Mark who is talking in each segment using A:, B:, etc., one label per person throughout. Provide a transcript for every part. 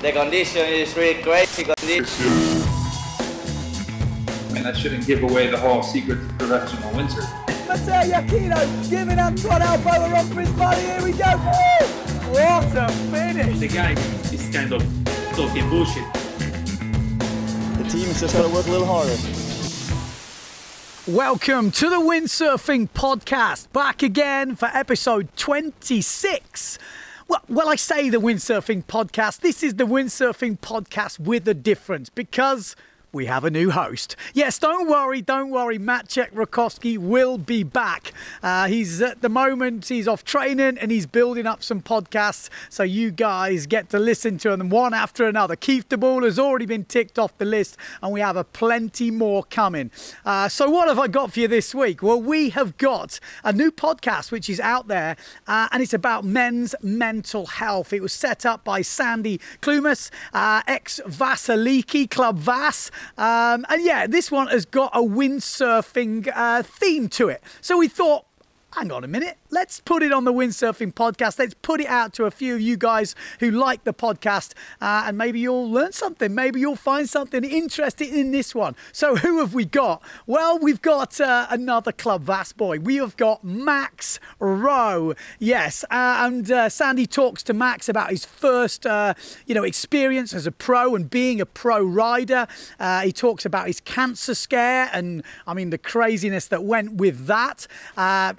A: The condition is really crazy condition.
B: And that shouldn't give away the whole secret to professional windsurfing.
C: Matteo Iachino giving Antoine Elbow a run for his money. Here we go. Woo! What a finish.
D: The guy is kind of talking bullshit.
C: The team's just got to work a little harder. Welcome to the Windsurfing Podcast. Back again for episode 26. Well, I say the Windsurfing Podcast. This is the Windsurfing Podcast with a difference because we have a new host. Yes, don't worry. Maciek Rakowski will be back. He's at the moment, he's off training and he's building up some podcasts. So you guys get to listen to them one after another. Keith de Boer has already been ticked off the list and we have a plenty more coming. So what have I got for you this week? Well, we have got a new podcast which is out there and it's about men's mental health. It was set up by Sandy Clunas, ex-Vasiliki, Club Vass. And yeah, this one has got a windsurfing theme to it. So we thought, hang on a minute, let's put it on the Windsurfing Podcast. Let's put it out to a few of you guys who like the podcast and maybe you'll learn something. Maybe you'll find something interesting in this one. So who have we got? Well, we've got another Club Vass boy. We have got Max Rowe. Yes, and Sandy talks to Max about his first, experience as a pro and being a pro rider. He talks about his cancer scare and, I mean, the craziness that went with that.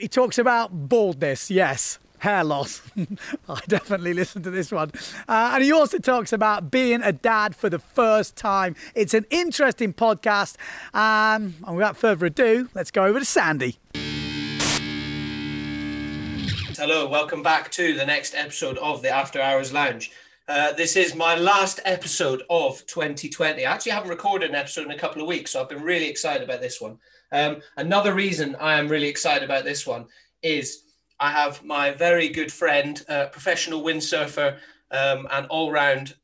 C: He talks about baldness, yes, hair loss. I definitely listened to this one. And he also talks about being a dad for the first time. It's an interesting podcast. And without further ado, let's go over to Sandy.
E: Hello, welcome back to the next episode of the After Hours Lounge. This is my last episode of 2020. I actually haven't recorded an episode in a couple of weeks, so I've been really excited about this one. Another reason I am really excited about this one is I have my very good friend, professional windsurfer and all-round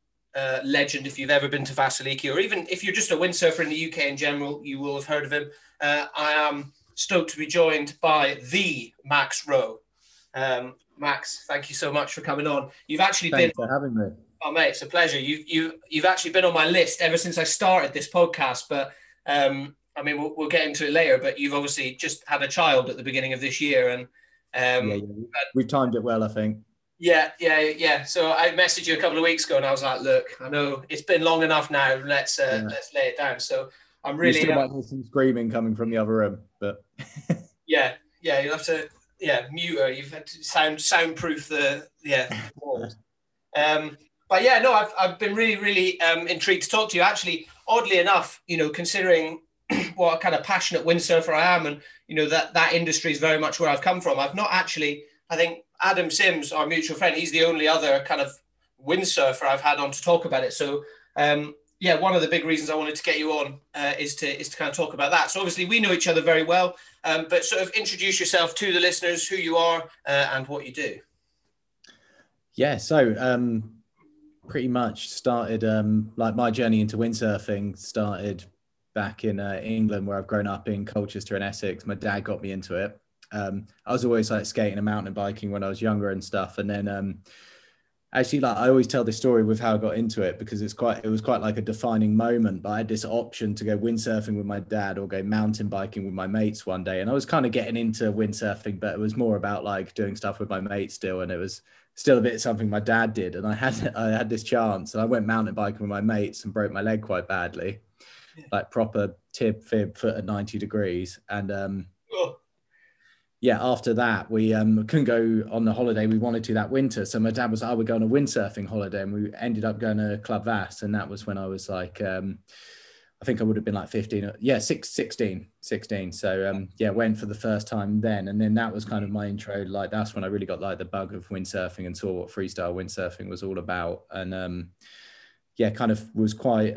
E: legend. If you've ever been to Vasiliki, or even if you're just a windsurfer in the UK in general, you will have heard of him. I am stoked to be joined by the Max Rowe. Max, thank you so much for coming on. You've actually
F: Thanks for having me.
E: Oh, mate, it's a pleasure. You've actually been on my list ever since I started this podcast, but I mean, we'll get into it later, but you've obviously just had a child at the beginning of this year. And
F: we've timed it well, I think.
E: Yeah. So I messaged you a couple of weeks ago and I was like, look, I know it's been long enough now. Let's lay it down. So I'm really...
F: You still might hear some screaming coming from the other room, but...
E: yeah, you'll have to, mute her. You've had to soundproof the walls. But yeah, no, I've been really, really intrigued to talk to you. Actually, oddly enough, considering what a kind of passionate windsurfer I am, and that industry is very much where I've come from. I've not actually, I think Adam Sims, our mutual friend, he's the only other kind of windsurfer I've had on to talk about it. So one of the big reasons I wanted to get you on is to kind of talk about that. So obviously we know each other very well, but sort of introduce yourself to the listeners, who you are and what you do.
F: Yeah, so pretty much started like my journey into windsurfing started back in England, where I've grown up in Colchester and Essex. My dad got me into it. I was always like skating and mountain biking when I was younger and stuff. And then actually, like, I always tell this story with how I got into it because it was quite like a defining moment. But I had this option to go windsurfing with my dad or go mountain biking with my mates one day. And I was kind of getting into windsurfing, but it was more about like doing stuff with my mates still. And it was still a bit something my dad did. And I had this chance and I went mountain biking with my mates and broke my leg quite badly. Like proper tib, fib, foot at 90 degrees. And after that, we couldn't go on the holiday we wanted to that winter. So my dad was like, we're going on a windsurfing holiday. And we ended up going to Club Vass. And that was when I was like, I think I would have been like 15. Yeah, 16. So went for the first time then. And then that was kind of my intro. Like that's when I really got like the bug of windsurfing and saw what freestyle windsurfing was all about. And kind of was quite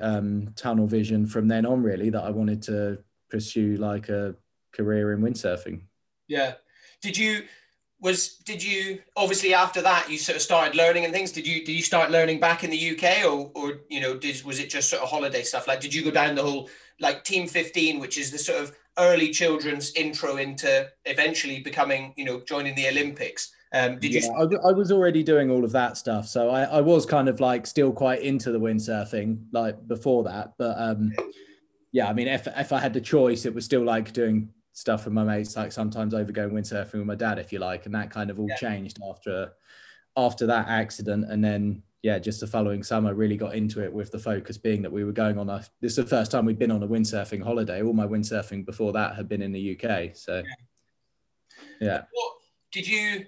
F: tunnel vision from then on, really, that I wanted to pursue like a career in windsurfing.
E: Yeah. Did you obviously after that you sort of started learning and things? Did you start learning back in the UK or was it just sort of holiday stuff? Like, did you go down the whole like Team 15, which is the sort of early children's intro into eventually becoming, joining the Olympics? Did you?
F: I was already doing all of that stuff, so I was kind of like still quite into the windsurfing like before that. But yeah, I mean, if I had the choice, it was still like doing stuff with my mates, like sometimes over going windsurfing with my dad, if you like, and that kind of all changed after that accident. And then yeah, just the following summer really got into it, with the focus being that we were going on this is the first time we'd been on a windsurfing holiday. All my windsurfing before that had been in the UK. So yeah.
E: What did you?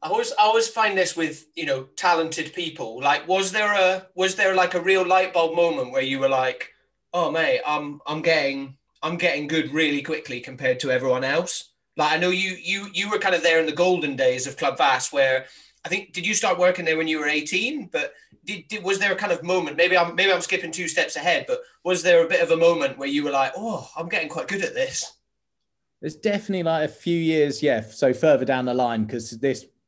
E: I always find this with, you know, talented people. Like, was there like a real light bulb moment where you were like, oh mate, I'm getting good really quickly compared to everyone else? Like, I know you were kind of there in the golden days of Club Vass, where I think, did you start working there when you were 18? But was there a kind of moment? Maybe I'm skipping 2 steps ahead, but was there a bit of a moment where you were like, oh, I'm getting quite good at this?
F: There's definitely like a few years, yeah. So further down the line, because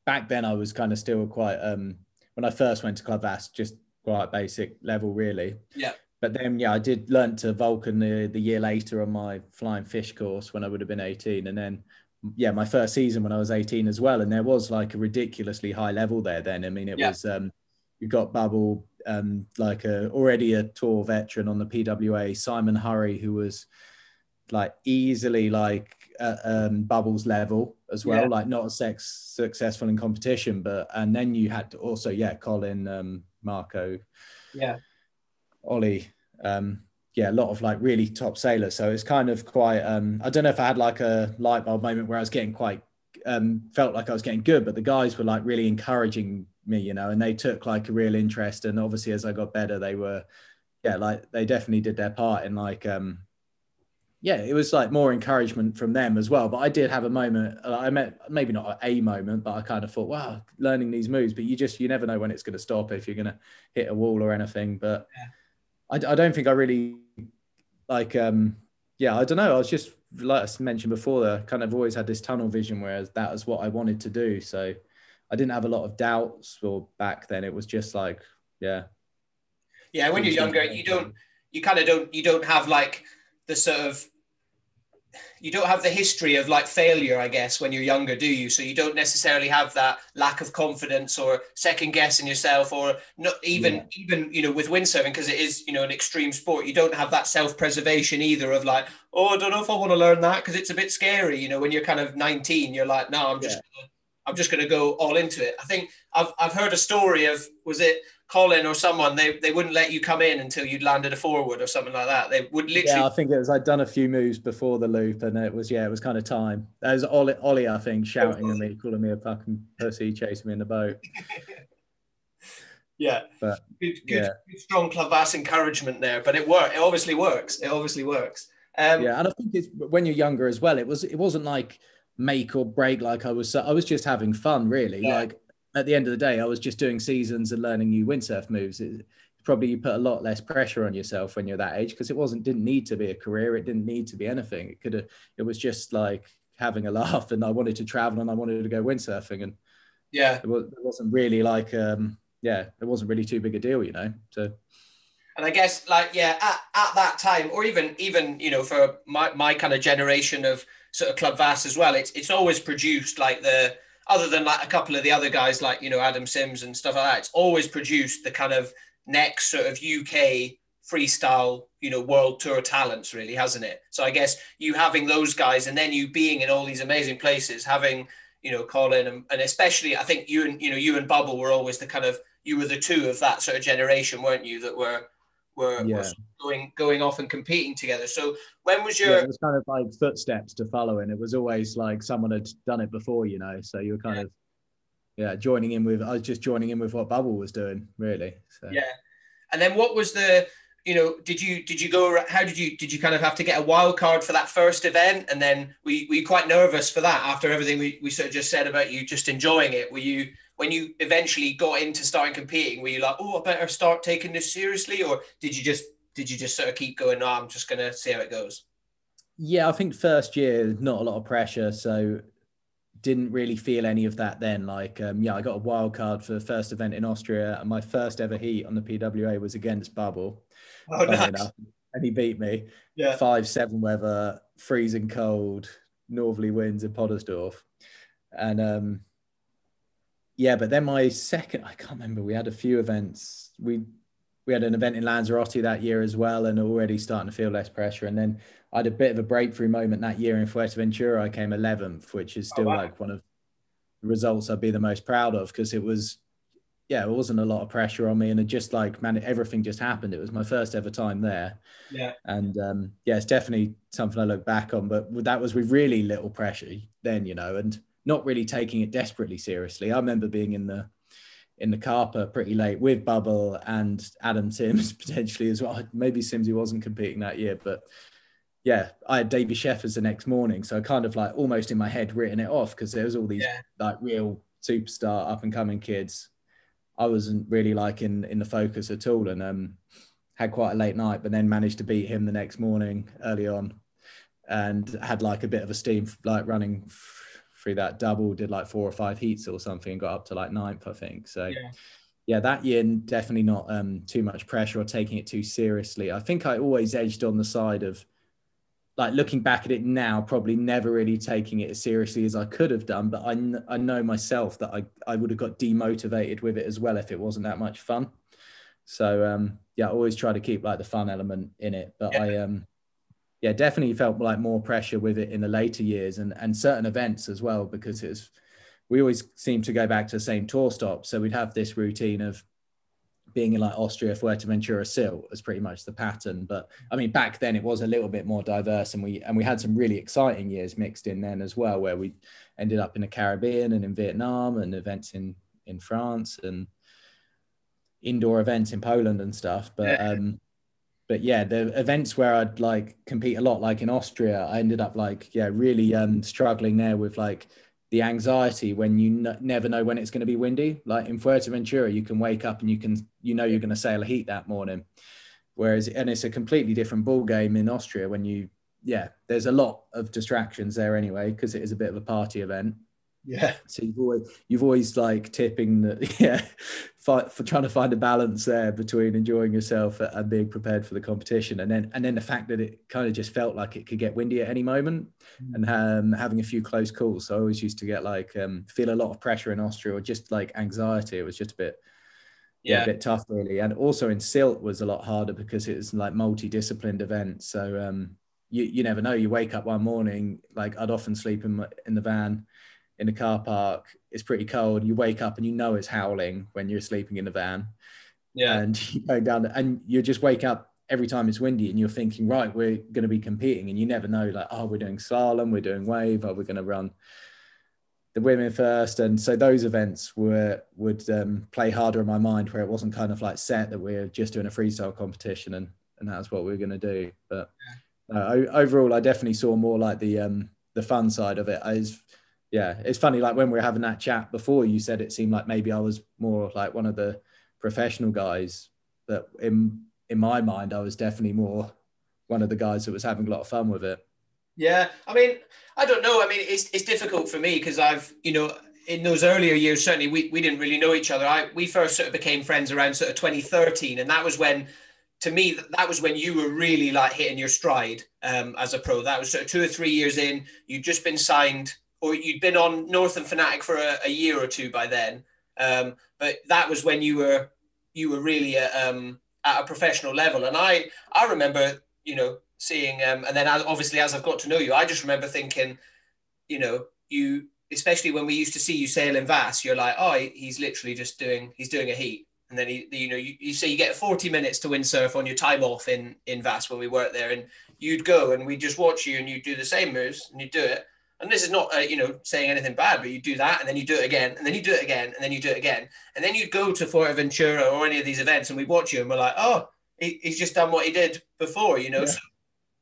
F: back then I was kind of still quite, when I first went to Club Vass, just quite basic level really.
E: Yeah.
F: But then, yeah, I did learn to Vulcan the year later on my flying fish course when I would have been 18. And then, yeah, my first season when I was 18 as well. And there was like a ridiculously high level there then. I mean, it was, you've got Bubble, like already a tour veteran on the PWA, Simon Hurry, who was like easily like Bubble's level as well, like not as successful in competition, but and then you had to also Colin, Marco, Ollie, a lot of like really top sailors. So it's kind of quite I don't know if I had like a light bulb moment where I was getting quite felt like I was getting good, but the guys were like really encouraging me, you know, and they took like a real interest. And obviously as I got better, they were like they definitely did their part in like it was like more encouragement from them as well. But I did have a moment, I met maybe not a moment, but I kind of thought, wow, learning these moves, but you never know when it's going to stop, if you're going to hit a wall or anything. But I don't think I really like, I don't know. I was just, like I mentioned before, I kind of always had this tunnel vision, whereas that was what I wanted to do. So I didn't have a lot of doubts, or back then it was just like, when
E: you're younger, you don't have like the sort of, you don't have the history of like failure, I guess, when you're younger, do you? So you don't necessarily have that lack of confidence or second guessing yourself, or not even, you know, with windsurfing, because it is, you know, an extreme sport. You don't have that self-preservation either of like, oh, I don't know if I want to learn that because it's a bit scary. You know, when you're kind of 19, you're like, no, I'm just going to go all into it. I think I've heard a story of, was it Colin or someone, they wouldn't let you come in until you'd landed a forward or something like that. They would literally.
F: Yeah, I think it was, I'd done a few moves before the loop, and it was kind of time. That was Ollie, I think, shouting at me, calling me a fucking pussy, chasing me in the boat.
E: But good strong Club Vass encouragement there. But it obviously works. It obviously works.
F: And I think it's, when you're younger as well, it wasn't like make or break. Like I was just having fun, really. Like at the end of the day, I was just doing seasons and learning new windsurf moves. Probably you put a lot less pressure on yourself when you're that age, because didn't need to be a career. It didn't need to be anything. It was just like having a laugh, and I wanted to travel and I wanted to go windsurfing, and it wasn't really like it wasn't really too big a deal, you know. So,
E: and I guess like at that time, or even you know, for my kind of generation of sort of Club Vass as well, it's always produced like the, other than like a couple of the other guys like, you know, Adam Sims and stuff like that, it's always produced the kind of next sort of UK freestyle, you know, world tour talents, really, hasn't it? So I guess you having those guys, and then you being in all these amazing places, having, you know, Colin and especially I think you and Bubble were always the kind of, you were the two of that sort of generation, weren't you, that were going off and competing together. So when was your...
F: it was kind of like footsteps to follow, and it was always like someone had done it before, you know, so you were kind of joining in with, I was just joining in with what Bubble was doing, really. So
E: and then what was the, you know, did you go, how did you kind of have to get a wild card for that first event, and then were you quite nervous for that after everything we sort of just said about you just enjoying it? Were you, when you eventually got into starting competing, were you like, oh, I better start taking this seriously? Or did you just sort of keep going, no, I'm just going to see how it goes?
F: Yeah, I think first year, not a lot of pressure. So didn't really feel any of that then. Like, I got a wild card for the first event in Austria, and my first ever heat on the PWA was against Bubble.
E: Oh, nice.
F: Enough, and he beat me. 5-7 weather, freezing cold, northerly winds in Poddersdorf. And yeah, but then my second, I can't remember, we had a few events. We had an event in Lanzarote that year as well, and already starting to feel less pressure. And then I had a bit of a breakthrough moment that year in Fuerteventura. I came 11th, which is still like one of the results I'd be the most proud of, because it was, yeah, it wasn't a lot of pressure on me, and it just like, man, everything just happened. It was my first ever time there.
E: Yeah.
F: And yeah, it's definitely something I look back on, but that was with really little pressure then, you know, and not really taking it desperately seriously. I remember being in the Carper pretty late with Bubble and Adam Sims potentially as well. Maybe Simsy wasn't competing that year, but yeah, I had Davy Sheffers the next morning. So I kind of like almost in my head written it off, because there was all these like real superstar up and coming kids. I wasn't really like in the focus at all, and had quite a late night, but then managed to beat him the next morning early on, and had like a bit of a steam, like running through that double, did like 4 or 5 heats or something, and got up to like 9th, I think. So yeah, that year definitely not too much pressure or taking it too seriously. I think I always edged on the side of, like, looking back at it now, probably never really taking it as seriously as I could have done. But I know myself that I would have got demotivated with it as well if it wasn't that much fun. So yeah, I always try to keep like the fun element in it. But yeah, definitely felt like more pressure with it in the later years, and certain events as well, because we always seem to go back to the same tour stop. So we'd have this routine of being in like Austria, Fuerteventura, Sil as pretty much the pattern. But I mean, back then it was a little bit more diverse, and we had some really exciting years mixed in then as well, where we ended up in the Caribbean and in Vietnam, and events in France, and indoor events in Poland and stuff. But yeah, the events where I'd like compete a lot, like in Austria, I ended up like, yeah, really struggling there with like the anxiety when you never know when it's going to be windy. Like in Fuerteventura, you can wake up and you're going to sail a heat that morning. Whereas, and it's a completely different ball game in Austria when there's a lot of distractions there anyway, because it is a bit of a party event.
E: Yeah.
F: So you've always like tipping that, for trying to find a balance there between enjoying yourself and being prepared for the competition. And then the fact that it kind of just felt like it could get windy at any moment, and having a few close calls. So I always used to get like, feel a lot of pressure in Austria, or just like anxiety. It was just a bit tough really. And also in Silt was a lot harder because it was like multidisciplined event. So you never know. You wake up one morning, like I'd often sleep in the van in the car park. It's pretty cold. You wake up and you know it's howling when you're sleeping in the van. Yeah. And you go down and you just wake up every time it's windy, and you're thinking, right, we're going to be competing, and you never know, like, oh, we're doing slalom, we're doing wave, or we're going to run the women first. And so those events would play harder in my mind, where it wasn't kind of like set that we're just doing a freestyle competition and that's what we're going to do. But overall, I definitely saw more like the fun side of it. It's funny, like when we were having that chat before, you said it seemed like maybe I was more like one of the professional guys, but in my mind, I was definitely more one of the guys that was having a lot of fun with it.
E: Yeah, I mean, I don't know. I mean, it's difficult for me because I've, in those earlier years, certainly we didn't really know each other. We first sort of became friends around sort of 2013, and that was when, to me, that was when you were really like hitting your stride as a pro. That was sort of 2 or 3 years in. You'd just been signed, or you'd been on Northern Fanatic for a year or two by then. But that was when you were really at a professional level. And I remember, seeing, and then obviously as I've got to know you, I just remember thinking, you, especially when we used to see you sail in Vass, you're like, oh, he's literally just doing a heat. And then you say you get 40 minutes to windsurf on your time off in Vass when we worked there, and you'd go and we'd just watch you and you'd do the same moves and you'd do it. And this is not, saying anything bad, but you do that and then you do it again and then you do it again and then you do it again. And then you'd go to Fuerteventura or any of these events and we'd watch you and we're like, oh, he's just done what he did before,
F: Yeah.
E: So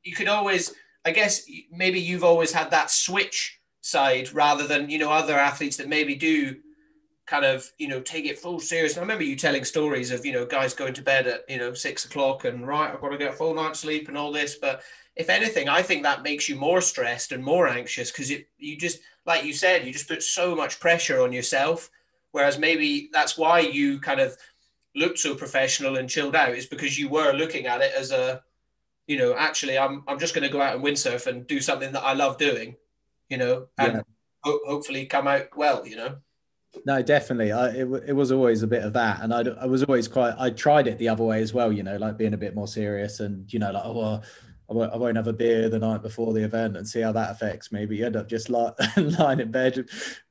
E: you could always, I guess, maybe you've always had that switch side rather than, other athletes that maybe do kind of, take it full serious. And I remember you telling stories of, guys going to bed at, 6 o'clock and right, I've got to get a full night's sleep and all this. But if anything, I think that makes you more stressed and more anxious because you just, like you said, you just put so much pressure on yourself. Whereas maybe that's why you kind of looked so professional and chilled out, is because you were looking at it as a, actually, I'm just going to go out and windsurf and do something that I love doing, and hopefully come out well,
F: No, definitely. It was always a bit of that. And I was always I tried it the other way as well, you know, like being a bit more serious and, you know, like, oh, well, I won't have a beer the night before the event and see how that affects me. But you end up just like lying in bed,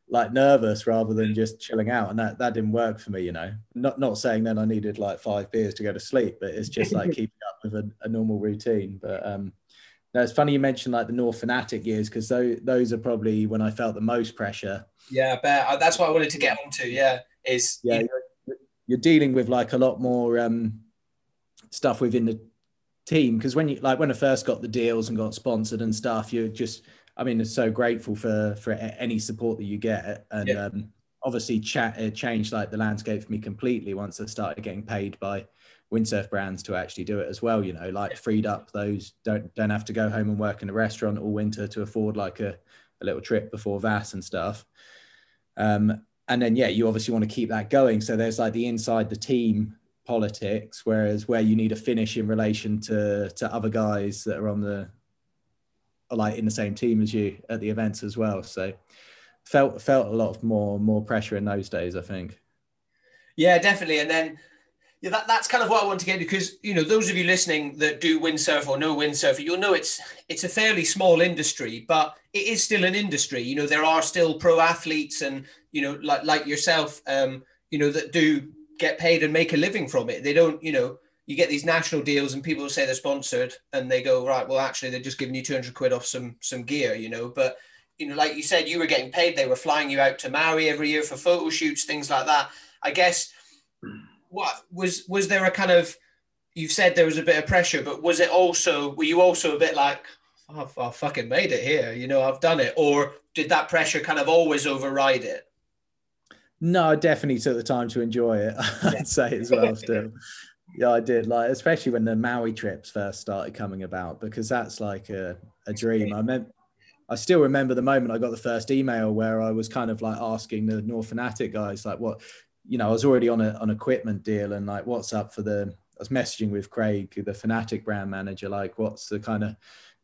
F: like nervous rather than just chilling out. And that didn't work for me, you know, not saying then I needed like 5 beers to go to sleep, but it's just like keeping up with a normal routine. But, no, it's funny you mentioned like the North Fanatic years, because those are probably when I felt the most pressure.
E: Yeah, I bet. That's what I wanted to get onto. Yeah,
F: you're dealing with like a lot more stuff within the team, because when I first got the deals and got sponsored and stuff, you're just, I mean, it's so grateful for any support that you get, and obviously it changed like the landscape for me completely once I started getting paid by windsurf brands to actually do it as well, you know, like freed up those, don't have to go home and work in a restaurant all winter to afford like a little trip before Vass and stuff. And then, you obviously want to keep that going. So there's like the inside the team politics, whereas where you need a finish in relation to other guys that are like in the same team as you at the events as well. So felt a lot of more pressure in those days, I think.
E: Yeah, definitely. And then that's kind of what I want to get to, because, you know, those of you listening that do windsurf or know windsurfer, you'll know it's a fairly small industry, but it is still an industry. You know, there are still pro athletes and, you know, like yourself, you know, that do get paid and make a living from it. They don't, you know, you get these national deals and people say they're sponsored and they go, right, well, actually, they're just giving you 200 quid off some gear, you know. But, you know, like you said, you were getting paid. They were flying you out to Maui every year for photo shoots, things like that. I guess, what was there a kind of, you've said there was a bit of pressure, but were you also a bit like, oh, I fucking made it here, you know, I've done it? Or did that pressure kind of always override it?
F: No, I definitely took the time to enjoy it. I'd say as well still. Yeah, I did, like, especially when the Maui trips first started coming about, because that's like a dream. I still remember the moment I got the first email where I was kind of like asking the North Fanatic guys, like, what, you know, I was already on an equipment deal, and like, what's up for I was messaging with Craig, the Fanatic brand manager, like, what's the kind of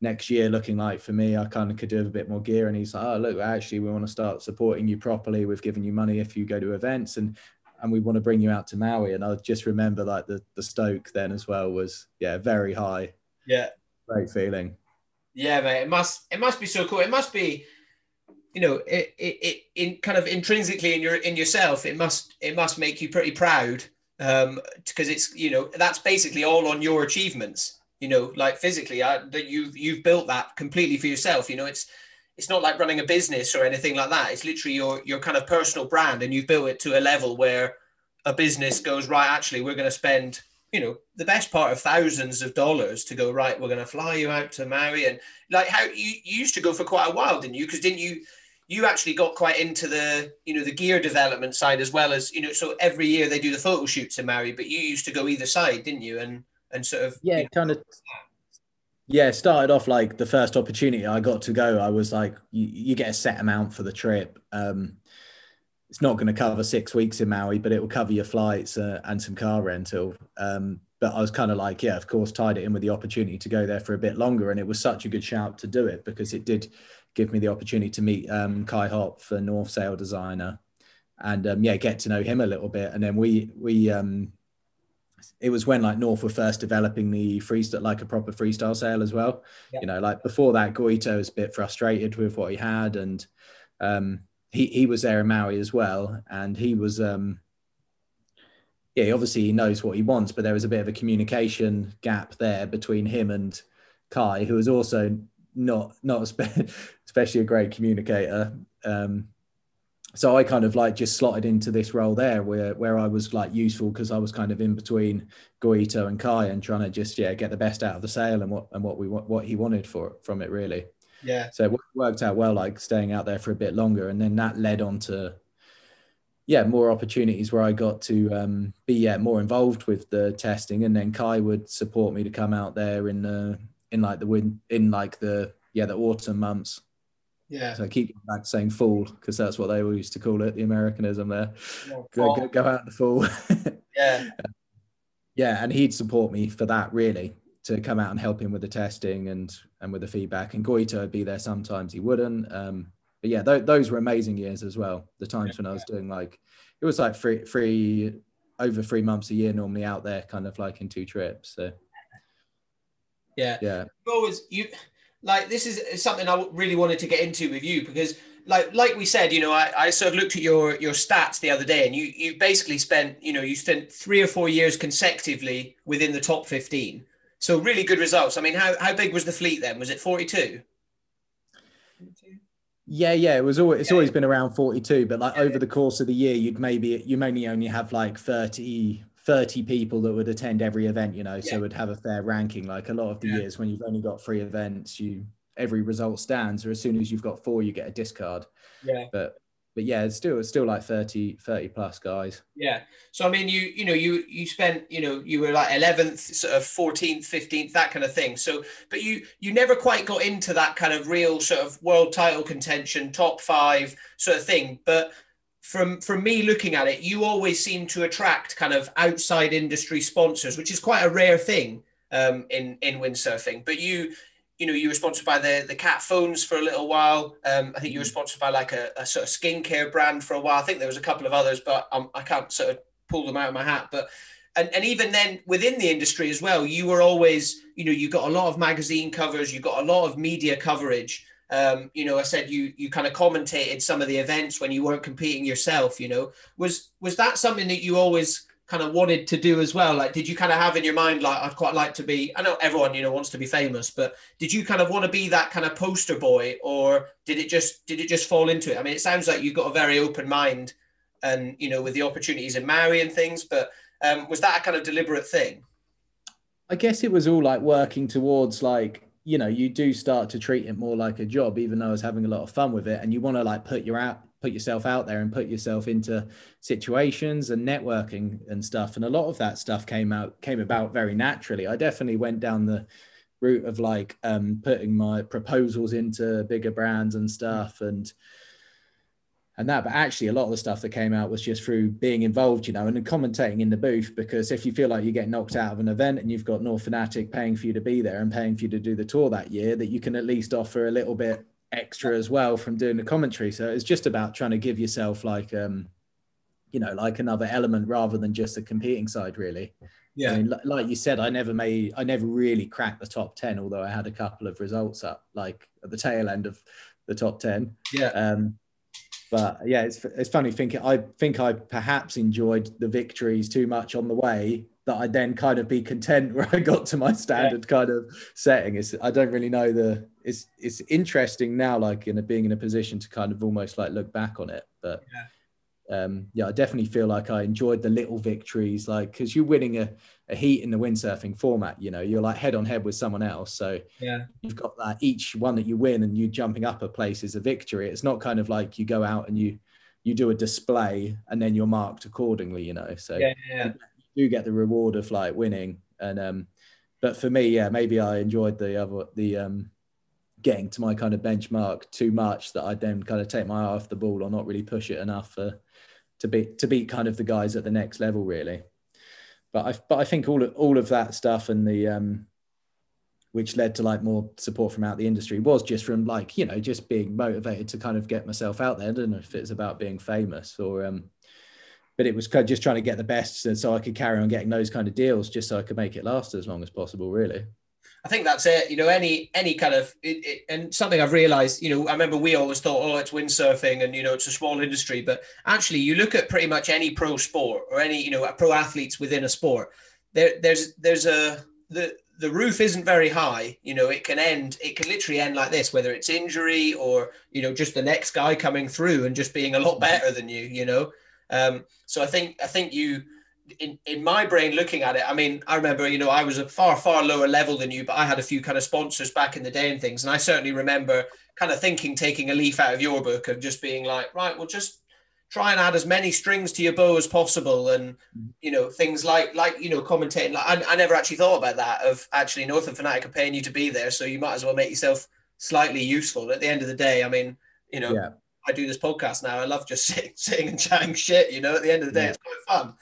F: next year looking like for me? I kind of could do a bit more gear. And he's like, oh, look, actually, we want to start supporting you properly. We've given you money if you go to events, and we want to bring you out to Maui. And I just remember like the stoke then as well was, very high.
E: Yeah.
F: Great feeling.
E: Yeah, mate. It must be so cool. It must be, you know, it in kind of intrinsically in yourself, it must make you pretty proud, because it's, you know, that's basically all on your achievements, you know, like physically, that you've built that completely for yourself. You know, it's not like running a business or anything like that. It's literally your kind of personal brand, and you've built it to a level where a business goes, right, actually, we're going to spend, you know, the best part of thousands of dollars to go, right, we're going to fly you out to Maui. And like, how you used to go for quite a while, didn't you? Because didn't you actually got quite into the, you know, the gear development side as well as, you know, so every year they do the photo shoots in Maui, but you used to go either side, didn't you? And sort of,
F: yeah, kind of. Yeah, started off like the first opportunity I got to go, I was like, you get a set amount for the trip. It's not going to cover 6 weeks in Maui, but it will cover your flights and some car rental. But I was kind of like, yeah, of course, tied it in with the opportunity to go there for a bit longer. And it was such a good shout to do it, because it did give me the opportunity to meet Kai Hopp, the North Sail designer, and get to know him a little bit. And then we it was when like North were first developing the freestyle, like a proper freestyle sail as well. Yeah. You know, like before that, Goito was a bit frustrated with what he had, and he was there in Maui as well, and he was obviously he knows what he wants, but there was a bit of a communication gap there between him and Kai, who was also not especially a great communicator. So I kind of like just slotted into this role there where I was like useful, because I was kind of in between Goito and Kai and trying to just get the best out of the sail and what he wanted from it, really.
E: Yeah.
F: So it worked out well, like staying out there for a bit longer, and then that led on to more opportunities where I got to be more involved with the testing, and then Kai would support me to come out there in the autumn months.
E: Yeah.
F: So I keep back saying fall, because that's what they all used to call it, the Americanism there.
E: Yeah,
F: go out in the fall.
E: Yeah.
F: Yeah, and he'd support me for that, really, to come out and help him with the testing and with the feedback. And Goito would be there sometimes, he wouldn't. But yeah, those were amazing years as well. The times when I was doing like, it was like over 3 months a year normally out there, kind of like in 2 trips. So
E: yeah. Always you like, this is something I really wanted to get into with you, because like we said, you know, I sort of looked at your stats the other day, and you basically spent, you know, you spent 3 or 4 years consecutively within the top 15. So really good results. I mean, how big was the fleet then? Was it 42?
F: Yeah, it's always been around 42, but like over the course of the year, you mainly only have like 30 people that would attend every event, you know, so would have a fair ranking. Like a lot of the years when you've only got 3 events, every result stands, or as soon as you've got 4, you get a discard. But yeah, it's still like 30 plus guys.
E: Yeah. So I mean, you spent, you know, you were like 11th, sort of 14th, 15th, that kind of thing. So, but you never quite got into that kind of real sort of world title contention, top 5 sort of thing. But from me looking at it, you always seem to attract kind of outside industry sponsors, which is quite a rare thing in windsurfing. But you were sponsored by the Cat phones for a little while. I think you were sponsored by like a sort of skincare brand for a while. I think there was a couple of others, but I can't sort of pull them out of my hat. But and even then within the industry as well, you were always, you know, you got a lot of magazine covers, you got a lot of media coverage. You know, I said you kind of commentated some of the events when you weren't competing yourself. You know, was that something that you always kind of wanted to do as well? Like, did you kind of have in your mind, like, I'd quite like to be, I know everyone, you know, wants to be famous, but did you kind of want to be that kind of poster boy, or did it just fall into it? I mean, it sounds like you've got a very open mind, and, you know, with the opportunities in Maui and things, but was that a kind of deliberate thing?
F: I guess it was all like working towards, like, you know, you do start to treat it more like a job, even though I was having a lot of fun with it, and you want to like put yourself out there and put yourself into situations and networking and stuff. And a lot of that stuff came about very naturally. I definitely went down the route of like putting my proposals into bigger brands and stuff and that, but actually a lot of the stuff that came out was just through being involved, you know, and then commentating in the booth. Because if you feel like you get knocked out of an event and you've got North Fanatic paying for you to be there and paying for you to do the tour that year, that you can at least offer a little bit extra as well from doing the commentary. So it's just about trying to give yourself like you know, like another element rather than just the competing side, really. I mean, like you said, I never really cracked the top 10, although I had a couple of results up like at the tail end of the top 10. But yeah, it's funny thinking. I think I perhaps enjoyed the victories too much on the way, that I'd then kind of be content where I got to my standard kind of setting. I don't really know it's interesting now, like being in a position to kind of almost like look back on it. But I definitely feel like I enjoyed the little victories, like, because you're winning a heat in the windsurfing format, you know, you're like head on head with someone else. So you've got that each one that you win and you jumping up a place is a victory. It's not kind of like you go out and you do a display and then you're marked accordingly, you know. So you do get the reward of like winning. And but for me, maybe I enjoyed the getting to my kind of benchmark too much, that I then kind of take my eye off the ball or not really push it enough to beat kind of the guys at the next level, really. But I think all of that stuff and the which led to like more support from out the industry was just from like, you know, just being motivated to kind of get myself out there. I don't know if it's about being famous or but it was kind of just trying to get the best so I could carry on getting those kind of deals, just so I could make it last as long as possible, really.
E: I think that's it. You know, any kind of and something I've realized, you know, I remember we always thought, oh, it's windsurfing and, you know, it's a small industry, but actually you look at pretty much any pro sport or any, you know, pro athletes within a sport, there's the roof isn't very high. You know, it can literally end like this, whether it's injury or, you know, just the next guy coming through and just being a lot better than you know. So I think you, in my brain looking at it, I mean, I remember, you know, I was a far lower level than you, but I had a few kind of sponsors back in the day and things. And I certainly remember kind of taking a leaf out of your book of just being like, right, well, just try and add as many strings to your bow as possible. And, you know, things like, you know, commentating, like I never actually thought about that, of actually North and Fanatic are paying you to be there. So you might as well make yourself slightly useful at the end of the day. I mean, you know, I do this podcast now. I love just sitting and chatting shit, you know, at the end of the day, it's quite fun.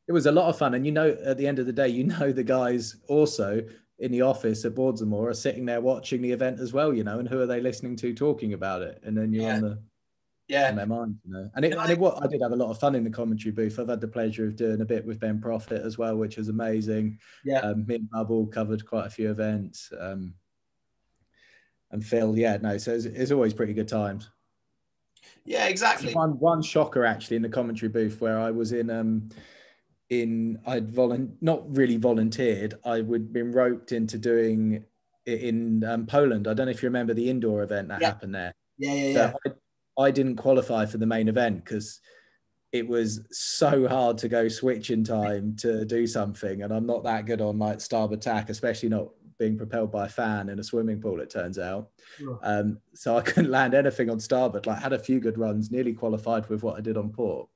E: It
F: was a lot of fun. And, you know, at the end of the day, you know, the guys also in the office at Tumor are sitting there watching the event as well, and who are they listening to talking about it? And then you're on their mind, what I did have a lot of fun in the commentary booth. I've had the pleasure of doing a bit with Ben Profit as well, which was amazing. Me and Bubble covered quite a few events, and Phil, so it's always pretty good times.
E: Yeah, exactly.
F: One shocker actually in the commentary booth where I was not really volunteered. I would been roped into doing it in Poland. I don't know if you remember the indoor event that happened there.
E: Yeah.
F: I didn't qualify for the main event because it was so hard to go switch in time to do something, and I'm not that good on like starboard tack, especially not being propelled by a fan in a swimming pool, it turns out. So I couldn't land anything on starboard. Like, had a few good runs, nearly qualified with what I did on port.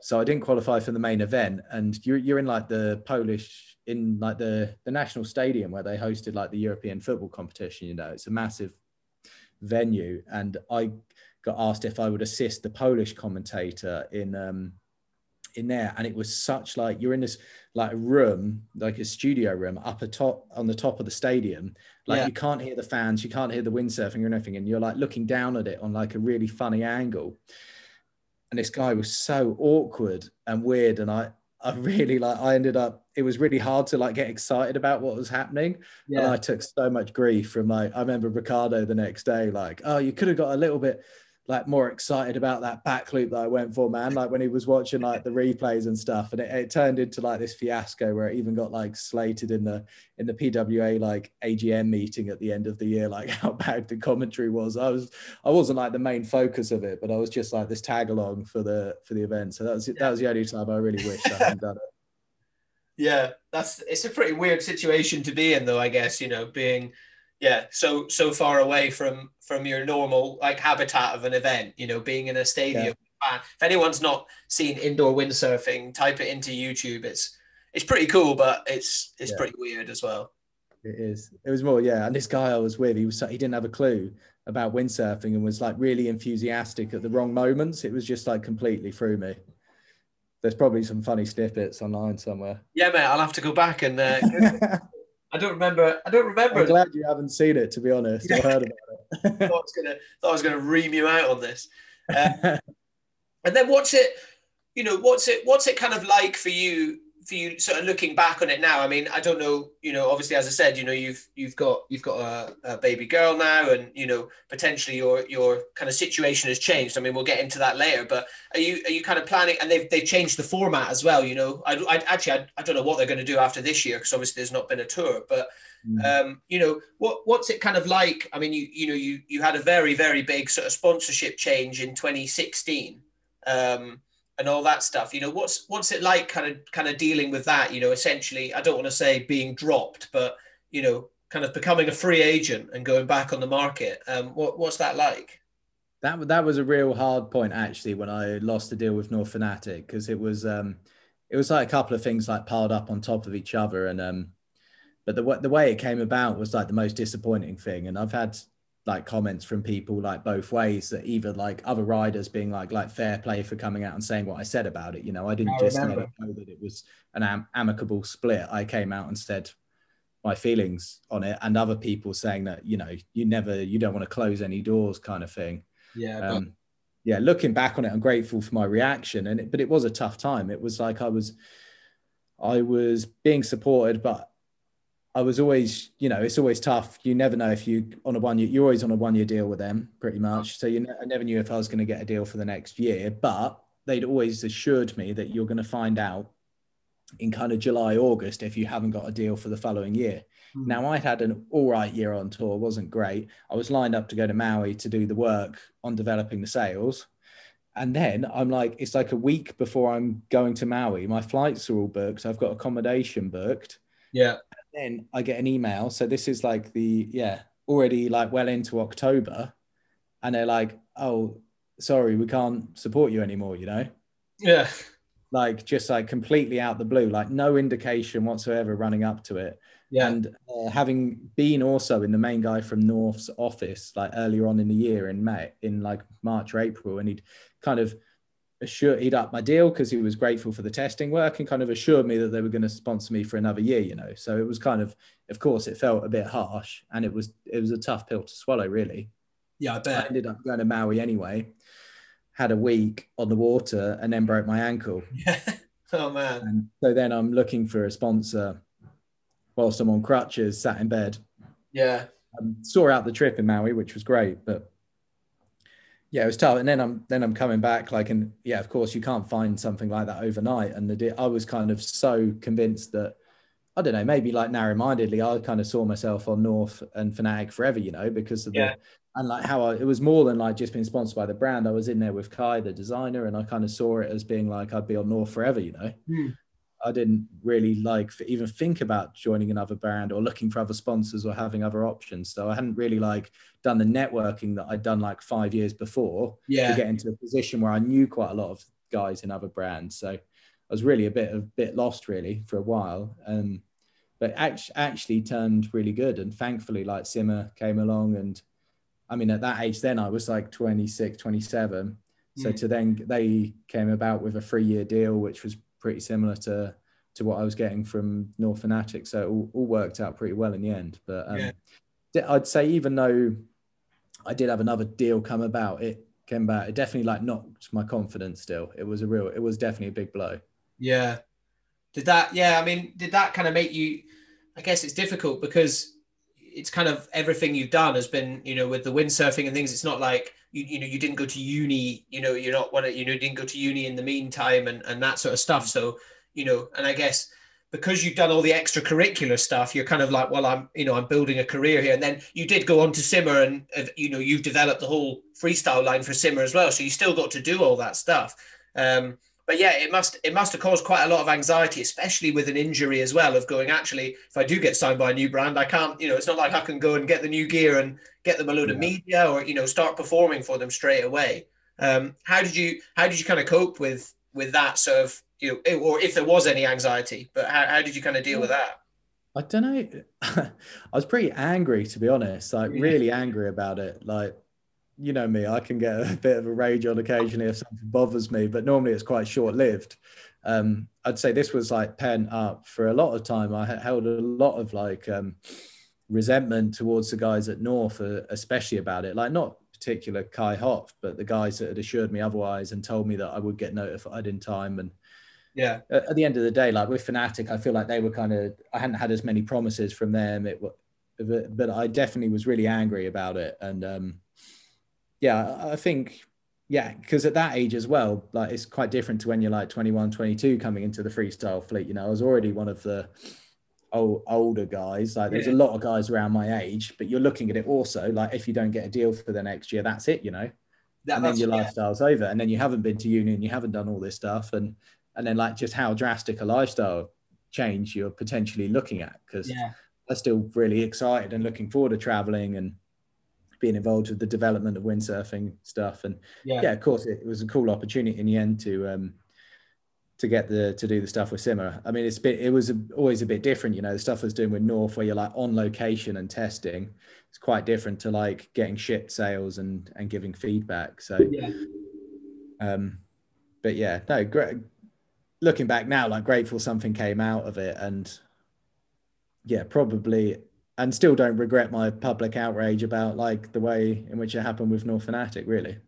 F: So I didn't qualify for the main event, and you're in like the Polish, in like the national stadium where they hosted like the European football competition. It's a massive venue, and I got asked if I would assist the Polish commentator in there, and it was such like, you're in this like room, like a studio room up on the top of the stadium, like you can't hear the fans, you can't hear the windsurfing or anything, and you're like looking down at it on like a really funny angle, and this guy was so awkward and weird, and I really I ended up, it was really hard to like get excited about what was happening. And I took so much grief from I remember Ricardo the next day, like, oh, you could have got a little bit like more excited about that back loop that I went for, man. Like when he was watching like the replays and stuff, and it turned into like this fiasco where it even got like slated in the PWA like AGM meeting at the end of the year, like how bad the commentary was. I wasn't like the main focus of it, but I was just like this tag along for the event. So that was the only time I really wished I hadn't done it.
E: Yeah, it's a pretty weird situation to be in, though, I guess, being so far away from your normal like habitat of an event, being in a stadium. If anyone's not seen indoor windsurfing, type it into YouTube. It's pretty cool, but it's pretty weird as well.
F: It was more, and this guy I was with, he didn't have a clue about windsurfing and was like really enthusiastic at the wrong moments. It was just like completely threw me. There's probably some funny snippets online somewhere.
E: Yeah, mate, I'll have to go back and I don't remember.
F: I'm glad you haven't seen it, to be honest. I heard about it.
E: thought I was gonna ream you out on this. And then what's it kind of like for you sort of looking back on it now? I mean, I don't know, obviously, as I said, you've got a baby girl now, and potentially your kind of situation has changed. I mean, we'll get into that later, but are you kind of planning? And they've changed the format as well. I don't know what they're going to do after this year, because obviously there's not been a tour, but what's it kind of like? I mean, you had a very, very big sort of sponsorship change in 2016. And all that stuff, what's it like kind of dealing with that, essentially, I don't want to say being dropped, but, kind of becoming a free agent and going back on the market. What's that like?
F: That was a real hard point, actually, when I lost the deal with North Fanatic, because it was like a couple of things like piled up on top of each other. And, but the way it came about was like the most disappointing thing. And I've had like comments from people like both ways, that either like other riders being like fair play for coming out and saying what I said about it. I didn't just let it know that it was an amicable split. I came out and said my feelings on it, and other people saying that, you don't want to close any doors kind of thing. Looking back on it, I'm grateful for my reaction, but it was a tough time. It was like I was being supported, but I was always, it's always tough. You never know if you're always on a 1 year deal with them pretty much. So I never knew if I was going to get a deal for the next year, but they'd always assured me that you're going to find out in kind of July, August, if you haven't got a deal for the following year. Now, I had an all right year on tour, wasn't great. I was lined up to go to Maui to do the work on developing the sails. And then I'm like, it's like a week before I'm going to Maui. My flights are all booked. I've got accommodation booked.
E: Yeah.
F: Then I get an email. So this is like already like well into October. And they're like, oh, sorry, we can't support you anymore,
E: Yeah.
F: Like just like completely out the blue, like no indication whatsoever running up to it. Yeah. And having been also in the main guy from North's office, like earlier on in the year in like March or April, and he'd kind of he'd up my deal because he was grateful for the testing work and kind of assured me that they were going to sponsor me for another year, you know. So it was kind of course, it felt a bit harsh, and it was a tough pill to swallow, really.
E: Yeah, I bet.
F: I ended up going to Maui anyway, had a week on the water, and then broke my ankle.
E: Yeah. Oh man.
F: And so then I'm looking for a sponsor whilst I'm on crutches, sat in bed.
E: Yeah.
F: Saw out the trip in Maui, which was great, but yeah, it was tough. And then I'm coming back, like, and yeah, of course you can't find something like that overnight. And I was kind of so convinced that, I don't know, maybe like narrow-mindedly, I kind of saw myself on North and Fanatic forever, you know, because of and like how it was more than like just being sponsored by the brand. I was in there with Kai, the designer, and I kind of saw it as being like, I'd be on North forever, you know. I didn't really like even think about joining another brand or looking for other sponsors or having other options. So I hadn't really like done the networking that I'd done like 5 years before to get into a position where I knew quite a lot of guys in other brands. So I was really a bit lost really for a while. But actually turned really good. And thankfully like Simmer came along, and I mean, at that age then I was like 26, 27. So to then they came about with a 3-year deal, which was pretty similar to what I was getting from North Fanatic. So it all worked out pretty well in the end. But I'd say even though I did have another deal come about, it definitely like knocked my confidence still. It was definitely a big blow.
E: Yeah. Did that kind of make you, I guess it's difficult because it's kind of everything you've done has been, you know, with the windsurfing and things. It's not like, you didn't go to uni, you know, didn't go to uni in the meantime and that sort of stuff. So, you know, and I guess because you've done all the extracurricular stuff, you're kind of like, well, I'm building a career here. And then you did go on to Simmer and, you know, you've developed the whole freestyle line for Simmer as well. So you still got to do all that stuff. But yeah, it must have caused quite a lot of anxiety, especially with an injury as well, of going, actually, if I do get signed by a new brand, I can't, you know, it's not like I can go and get the new gear and get them a load of media or, you know, start performing for them straight away. How did you kind of cope with that sort of, you know, or if there was any anxiety, but how did you kind of deal with that?
F: I don't know. I was pretty angry, to be honest, like really angry about it. Like, you know me, I can get a bit of a rage on occasionally if something bothers me, but normally it's quite short-lived. I'd say this was like pent up for a lot of time. I held a lot of like resentment towards the guys at North, especially about it. Like not particular Kai Hoff, but the guys that had assured me otherwise and told me that I would get notified in time. And yeah, at the end of the day, like with Fanatic, I feel like they were I hadn't had as many promises from them. But I definitely was really angry about it. And yeah, I think, because at that age as well, like it's quite different to when you're like 21, 22 coming into the freestyle fleet. You know, I was already one of the older guys. Like there's a lot of guys around my age, but you're looking at it also like if you don't get a deal for the next year, that's it, you know. And then your lifestyle's over, and then you haven't been to uni and you haven't done all this stuff, and then like just how drastic a lifestyle change you're potentially looking at, because I'm still really excited and looking forward to traveling and being involved with the development of windsurfing stuff. And of course it was a cool opportunity in the end to do the stuff with Simmer. I mean, it was always a bit different, you know, the stuff I was doing with North, where you're like on location and testing. It's quite different to like getting shipped sales and giving feedback. So, but yeah, no, great. Looking back now, like grateful something came out of it, and probably, and still don't regret my public outrage about like the way in which it happened with North Fanatic, really.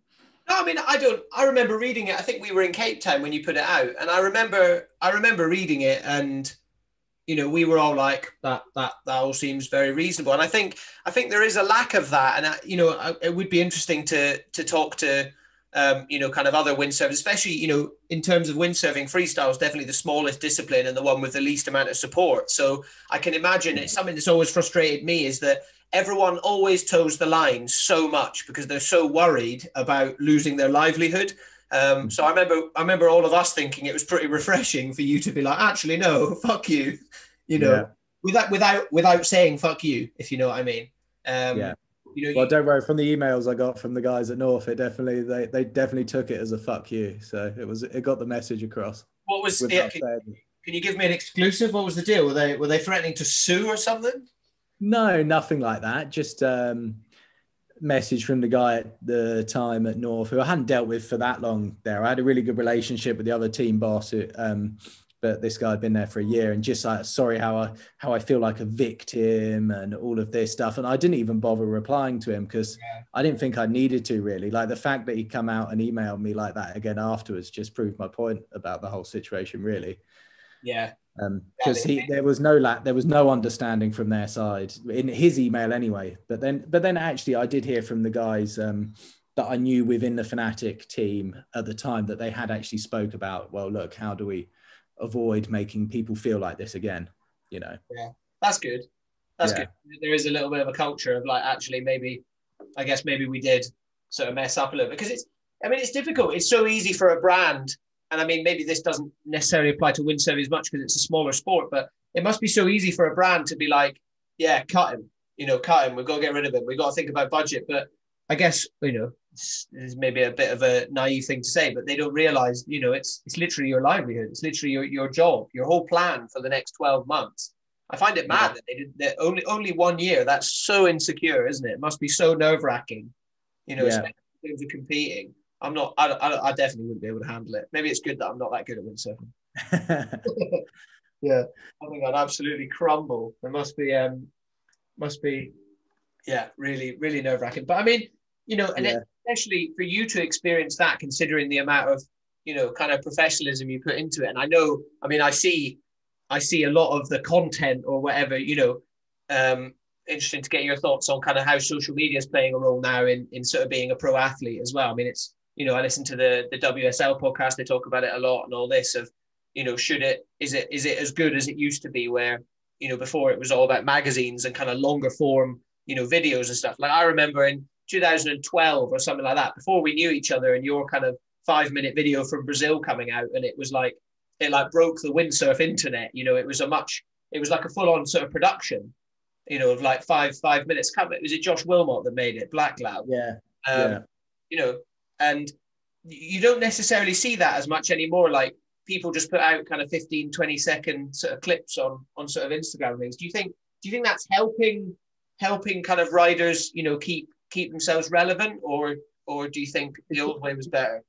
E: No, I mean, I remember reading it. I think we were in Cape Town when you put it out, and I remember reading it, and you know, we were all like, that all seems very reasonable. And I think there is a lack of that, and you know, it would be interesting to talk to you know, kind of other windsurfers, especially, you know, in terms of windsurfing, freestyle is definitely the smallest discipline and the one with the least amount of support. So I can imagine it's something that's always frustrated me, is that everyone always toes the line so much because they're so worried about losing their livelihood. So I remember all of us thinking it was pretty refreshing for you to be like, actually, no, fuck you, you know, without saying fuck you, if you know what I mean. You know,
F: well, don't worry. From the emails I got from the guys at North, they definitely took it as a fuck you. So it got the message across.
E: What was can you give me an exclusive? What was the deal? Were they threatening to sue or something?
F: No, nothing like that. Just message from the guy at the time at North, who I hadn't dealt with for that long there. I had a really good relationship with the other team boss, who, but this guy had been there for a year, and just like, sorry how I feel like a victim and all of this stuff. And I didn't even bother replying to him because I didn't think I needed to really. Like the fact that he'd come out and emailed me like that again afterwards just proved my point about the whole situation, really.
E: Yeah.
F: Because there was no understanding from their side in his email anyway. But then actually I did hear from the guys that I knew within the Fnatic team at the time that they had actually spoke about, well, look, how do we avoid making people feel like this again? You know?
E: Yeah, that's good. That's good. There is a little bit of a culture of like, actually, maybe we did sort of mess up a little bit, because it's difficult. It's so easy for a brand. And I mean, maybe this doesn't necessarily apply to windsurfing as much because it's a smaller sport, but it must be so easy for a brand to be like, yeah, cut him. We've got to get rid of him. We've got to think about budget. But I guess, this is maybe a bit of a naive thing to say, but they don't realize, it's literally your livelihood. It's literally your job, your whole plan for the next 12 months. I find it mad that they did that only 1 year. That's so insecure, isn't it? It must be so nerve wracking, especially in terms of competing. I definitely wouldn't be able to handle it. Maybe it's good that I'm not that good at windsurfing. Yeah, I think I'd absolutely crumble. It must be, really, really nerve wracking. But I mean, especially for you to experience that, considering the amount of, kind of professionalism you put into it. And I see a lot of the content or whatever, interesting to get your thoughts on kind of how social media is playing a role now in sort of being a pro athlete as well. I mean, it's, I listen to the WSL podcast. They talk about it a lot and all this of, is it as good as it used to be where, before it was all about magazines and kind of longer form, videos and stuff. Like I remember in 2012 or something like that, before we knew each other, and your kind of 5-minute video from Brazil coming out, and it was like, it like broke the windsurf internet. It was like a full on sort of production, of like five minutes. Was it Josh Wilmot that made it? Black Cloud. And you don't necessarily see that as much anymore. Like people just put out kind of 15-20 second sort of clips on sort of Instagram things. Do you think that's helping kind of riders, keep themselves relevant, or do you think the old way was better?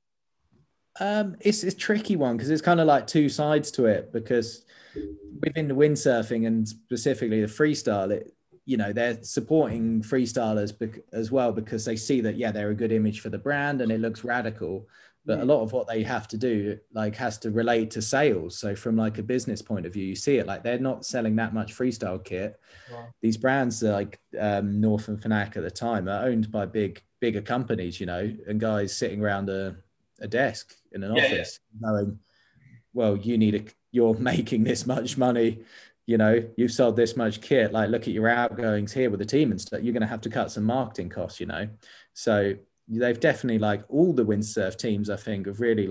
F: It's a tricky one because it's kind of like two sides to it, because within the windsurfing and specifically the freestyle, they're supporting freestylers as well because they see that, they're a good image for the brand and it looks radical. But a lot of what they have to do has to relate to sales. So from like a business point of view, you see it like they're not selling that much freestyle kit. Wow. These brands like North and Fnac at the time are owned by bigger companies, and guys sitting around a desk in an office knowing, well, you're making this much money, you've sold this much kit, like look at your outgoings here with the team and stuff, you're going to have to cut some marketing costs, so they've definitely, like all the windsurf teams, I think, have really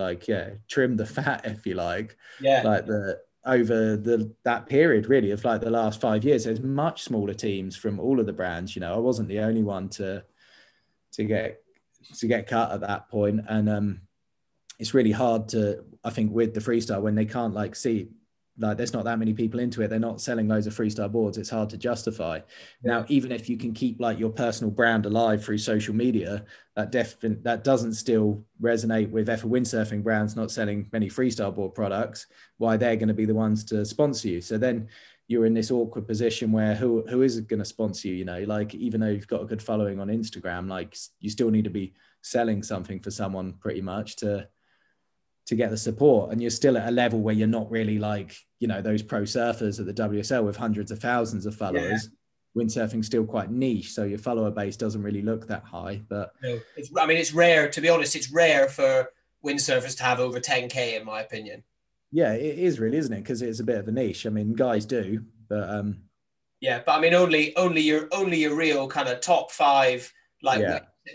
F: trimmed the fat, if you like, that period really of like the last 5 years. There's much smaller teams from all of the brands. I wasn't the only one to get cut at that point. And it's really hard to, I think, with the freestyle, when they can't see, there's not that many people into it, they're not selling loads of freestyle boards, it's hard to justify. Now, even if you can keep your personal brand alive through social media, that doesn't still resonate with if a windsurfing brand's not selling many freestyle board products, why they're going to be the ones to sponsor you. So then you're in this awkward position where who is going to sponsor you? Even though you've got a good following on Instagram, you still need to be selling something for someone pretty much to get the support. And you're still at a level where you're not really those pro surfers at the WSL with hundreds of thousands of followers. Windsurfing's still quite niche, so your follower base doesn't really look that high. But
E: no, it's rare, to be honest. It's rare for windsurfers to have over 10K, in my opinion.
F: Yeah, it is really, isn't it? Because it's a bit of a niche. I mean, guys do, but
E: only your real kind of top five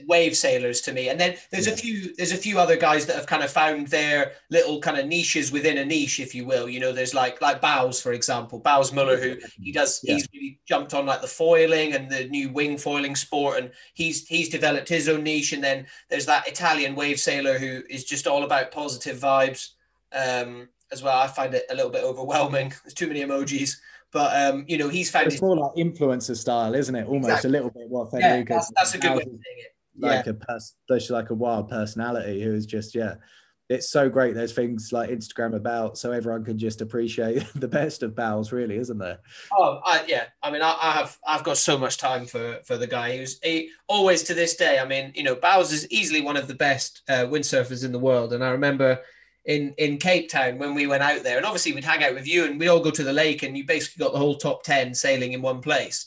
E: wave sailors to me. And then there's a few other guys that have kind of found their little kind of niches within a niche, if you will. There's like Bows, for example, Bows Muller, who he's really jumped on the foiling and the new wing foiling sport, and he's developed his own niche. And then there's that Italian wave sailor who is just all about positive vibes as well. I find it a little bit overwhelming. There's too many emojis, But you know, he's found
F: It's more like influencer style, isn't it? Almost
E: Exactly.
F: a little bit what
E: Yeah,
F: Federico.
E: that's a good way of saying it.
F: Like
E: Yeah.
F: there's like a wild personality who is just, yeah, it's so great. There's things like Instagram about, so everyone can just appreciate the best of Bowles, really, isn't there?
E: Oh, yeah. I mean, I've got so much time for the guy. He always to this day. I mean, you know, Bowles is easily one of the best windsurfers in the world. And I remember in Cape Town when we went out there, and obviously we'd hang out with you, and we'd all go to the lake, and you basically got the whole top 10 sailing in one place.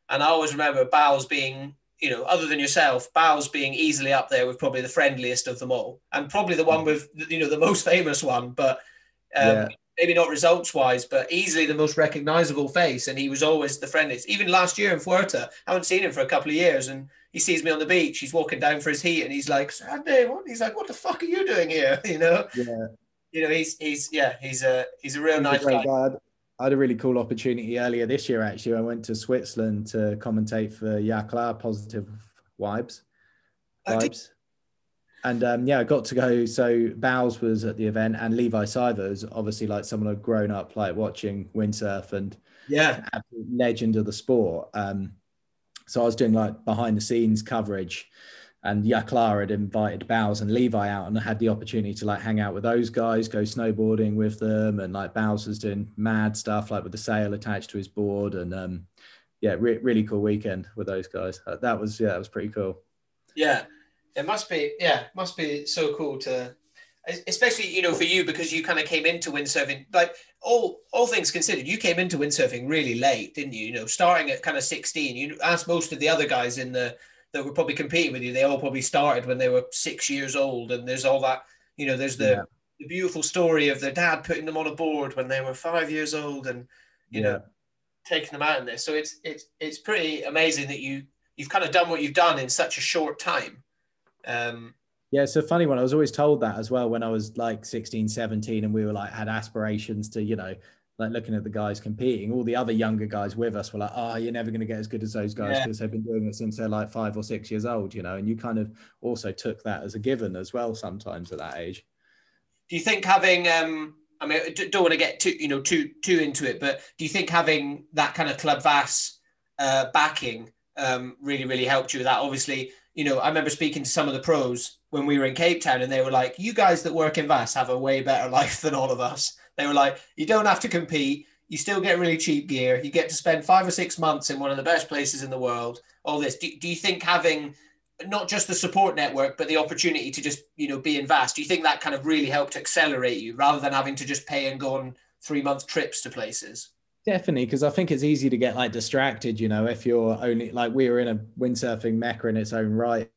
E: And I always remember Bowles being, you know, other than yourself, Bowles being easily up there with probably the friendliest of them all, and probably the one with, you know, the most famous one, but maybe not results wise, but easily the most recognizable face. And he was always the friendliest. Even last year in Fuerta, I haven't seen him for a couple of years, and he sees me on the beach. He's walking down for his heat, and he's like, "Sandy, what?" He's like, "What the fuck are you doing here?" You know?
F: Yeah.
E: You know, he's a real nice guy.
F: I had a really cool opportunity earlier this year, actually. I went to Switzerland to commentate for Yakla, Positive Vibes. And I got to go. So Bowles was at the event, and Levi Sivers, obviously like someone I'd grown up like watching windsurf, and absolute legend of the sport. So I was doing like behind the scenes coverage, and Yakla had invited Bowles and Levi out, and I had the opportunity to like hang out with those guys, go snowboarding with them, and like Bowles was doing mad stuff like with the sail attached to his board, and really cool weekend with those guys. That was pretty cool.
E: Yeah, it must be so cool to, especially, you know, for you, because you kind of came into windsurfing, like all things considered, you came into windsurfing really late, didn't you? You know, starting at kind of 16. You asked most of the other guys that were probably competing with you, they all probably started when they were 6 years old. And there's all that, you know, there's the beautiful story of their dad putting them on a board when they were 5 years old, and you know, taking them out in this. So it's pretty amazing that you've kind of done what you've done in such a short time.
F: It's a funny one. I was always told that as well when I was like 16, 17, and we were like, had aspirations to, you know, like looking at the guys competing. All the other younger guys with us were like, "Oh, you're never going to get as good as those guys because they've been doing it since they're like 5 or 6 years old," you know. And you kind of also took that as a given as well sometimes at that age.
E: Do you think having, I mean, I don't want to get too into it, but do you think having that kind of Club Vass backing really, really helped you with that? Obviously, you know, I remember speaking to some of the pros when we were in Cape Town, and they were like, "You guys that work in Vass have a way better life than all of us." They were like, "You don't have to compete. You still get really cheap gear. You get to spend 5 or 6 months in one of the best places in the world. All this." Do you think having not just the support network, but the opportunity to just, you know, be in Vass, do you think that kind of really helped accelerate you rather than having to just pay and go on 3-month trips to places?
F: Definitely, because I think it's easy to get like distracted, you know, if you're only like, we were in a windsurfing mecca in its own right,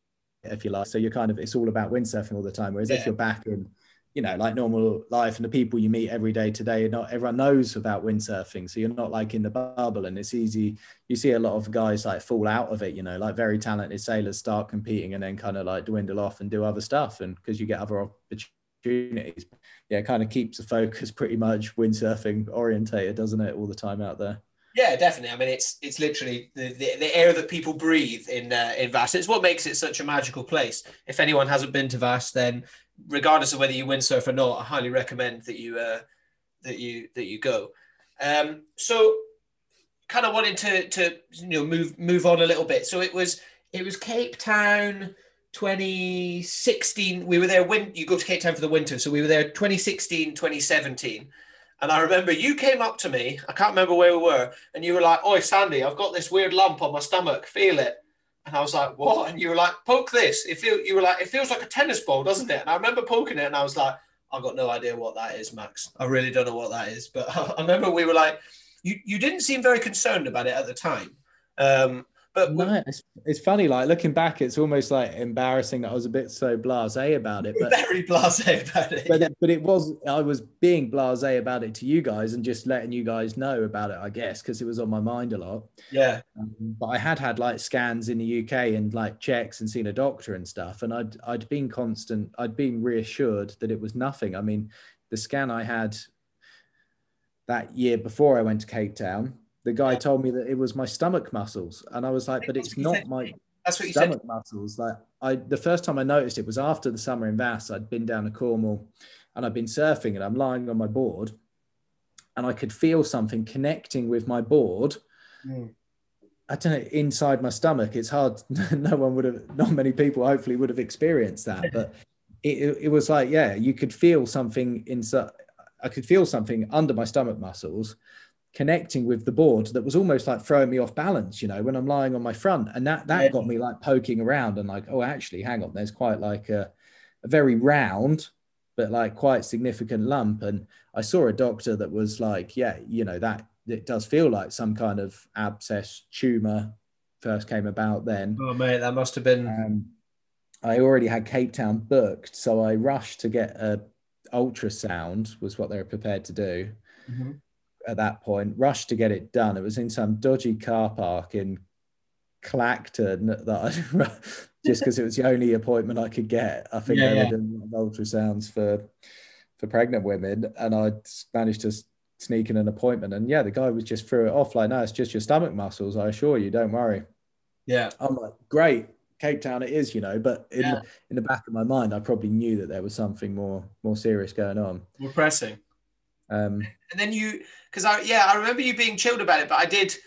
F: if you like. So you're kind of, it's all about windsurfing all the time. Whereas if you're back in, you know, like normal life and the people you meet every day today, not everyone knows about windsurfing. So you're not like in the bubble, and it's easy. You see a lot of guys like fall out of it, you know, like very talented sailors start competing and then kind of like dwindle off and do other stuff. And because you get other opportunities, it kind of keeps the focus pretty much windsurfing orientated, doesn't it, all the time out there?
E: Yeah, definitely. I mean, it's literally the air that people breathe in Vass. It's what makes it such a magical place. If anyone hasn't been to Vass, then regardless of whether you windsurf or not, I highly recommend that you go. So, kind of wanted to you know, move on a little bit. So it was Cape Town 2016. We were there when you go to Cape Town for the winter. So we were there 2016, 2017. And I remember you came up to me, I can't remember where we were, and you were like, "Oi, Sandy, I've got this weird lump on my stomach, feel it." And I was like, "What?" And you were like, "Poke this." You were like, "It feels like a tennis ball, doesn't it?" And I remember poking it, and I was like, "I've got no idea what that is, Max. I really don't know what that is." But I remember we were like, you didn't seem very concerned about it at the time. But
F: no, it's funny, like looking back, it's almost like embarrassing that I was a bit so blasé about it. But
E: very blasé about it.
F: But it was, I was being blasé about it to you guys and just letting you guys know about it, I guess, because it was on my mind a lot.
E: Yeah.
F: But I had like scans in the UK and like checks and seen a doctor and stuff, and I'd been reassured that it was nothing. I mean, the scan I had that year before I went to Cape Town, the guy told me that it was my stomach muscles, and I was like, "But it's not my stomach muscles." Like the first time I noticed it was after the summer in Vass. I'd been down to Cornwall, and I'd been surfing, and I'm lying on my board, and I could feel something connecting with my board. I don't know, inside my stomach. It's hard. Not many people hopefully would have experienced that, but it was like, yeah, you could feel something inside. I could feel something under my stomach muscles connecting with the board that was almost like throwing me off balance, you know, when I'm lying on my front. And that got me like poking around and like, oh, actually, hang on, there's quite like a very round, but like quite significant lump. And I saw a doctor that was like, yeah, you know, that it does feel like some kind of abscess tumor first came about then.
E: Oh, mate, that must have been...
F: I already had Cape Town booked, so I rushed to get a ultrasound, was what they were prepared to do. At that point, rushed to get it done. It was in some dodgy car park in Clacton that just because it was the only appointment I could get. I think they were doing ultrasounds for pregnant women, and I managed to sneak in an appointment. And yeah, the guy was just threw it off like, no, it's just your stomach muscles, I assure you, don't worry.
E: Yeah.
F: I'm like, great, Cape Town it is, you know, but in the back of my mind, I probably knew that there was something more serious going on.
E: More pressing. And then because I remember you being chilled about it, but I did,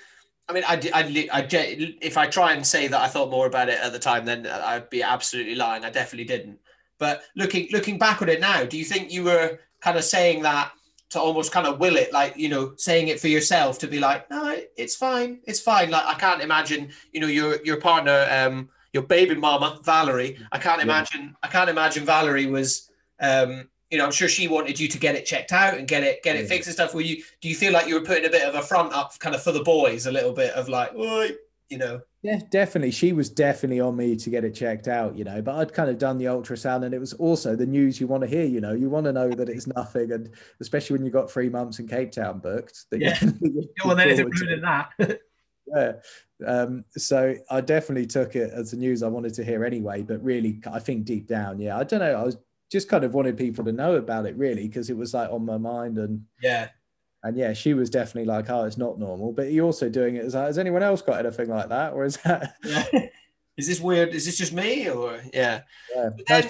E: if I try and say that I thought more about it at the time, then I'd be absolutely lying. I definitely didn't. But looking back on it now, do you think you were kind of saying that to almost kind of will it, like, you know, saying it for yourself to be like, no, it's fine. Like, I can't imagine, you know, your partner, your baby mama, Valerie, I can't imagine Valerie was, you know, I'm sure she wanted you to get it checked out and get it fixed and stuff. Do you feel like you were putting a bit of a front up kind of for the boys, a little bit of like, oi, you know?
F: Yeah, definitely. She was definitely on me to get it checked out, you know, but I'd kind of done the ultrasound, and it was also the news you want to hear, you know, you want to know that it's nothing. And especially when you've got 3 months in Cape Town booked.
E: You want anything than that.
F: Yeah. So I definitely took it as the news I wanted to hear anyway, but really, I think deep down, I don't know, I was just kind of wanted people to know about it really, because it was like on my mind. And she was definitely like, oh, it's not normal. But you're also doing it as like, has anyone else got anything like that, or is that
E: is this weird, is this just me, or
F: I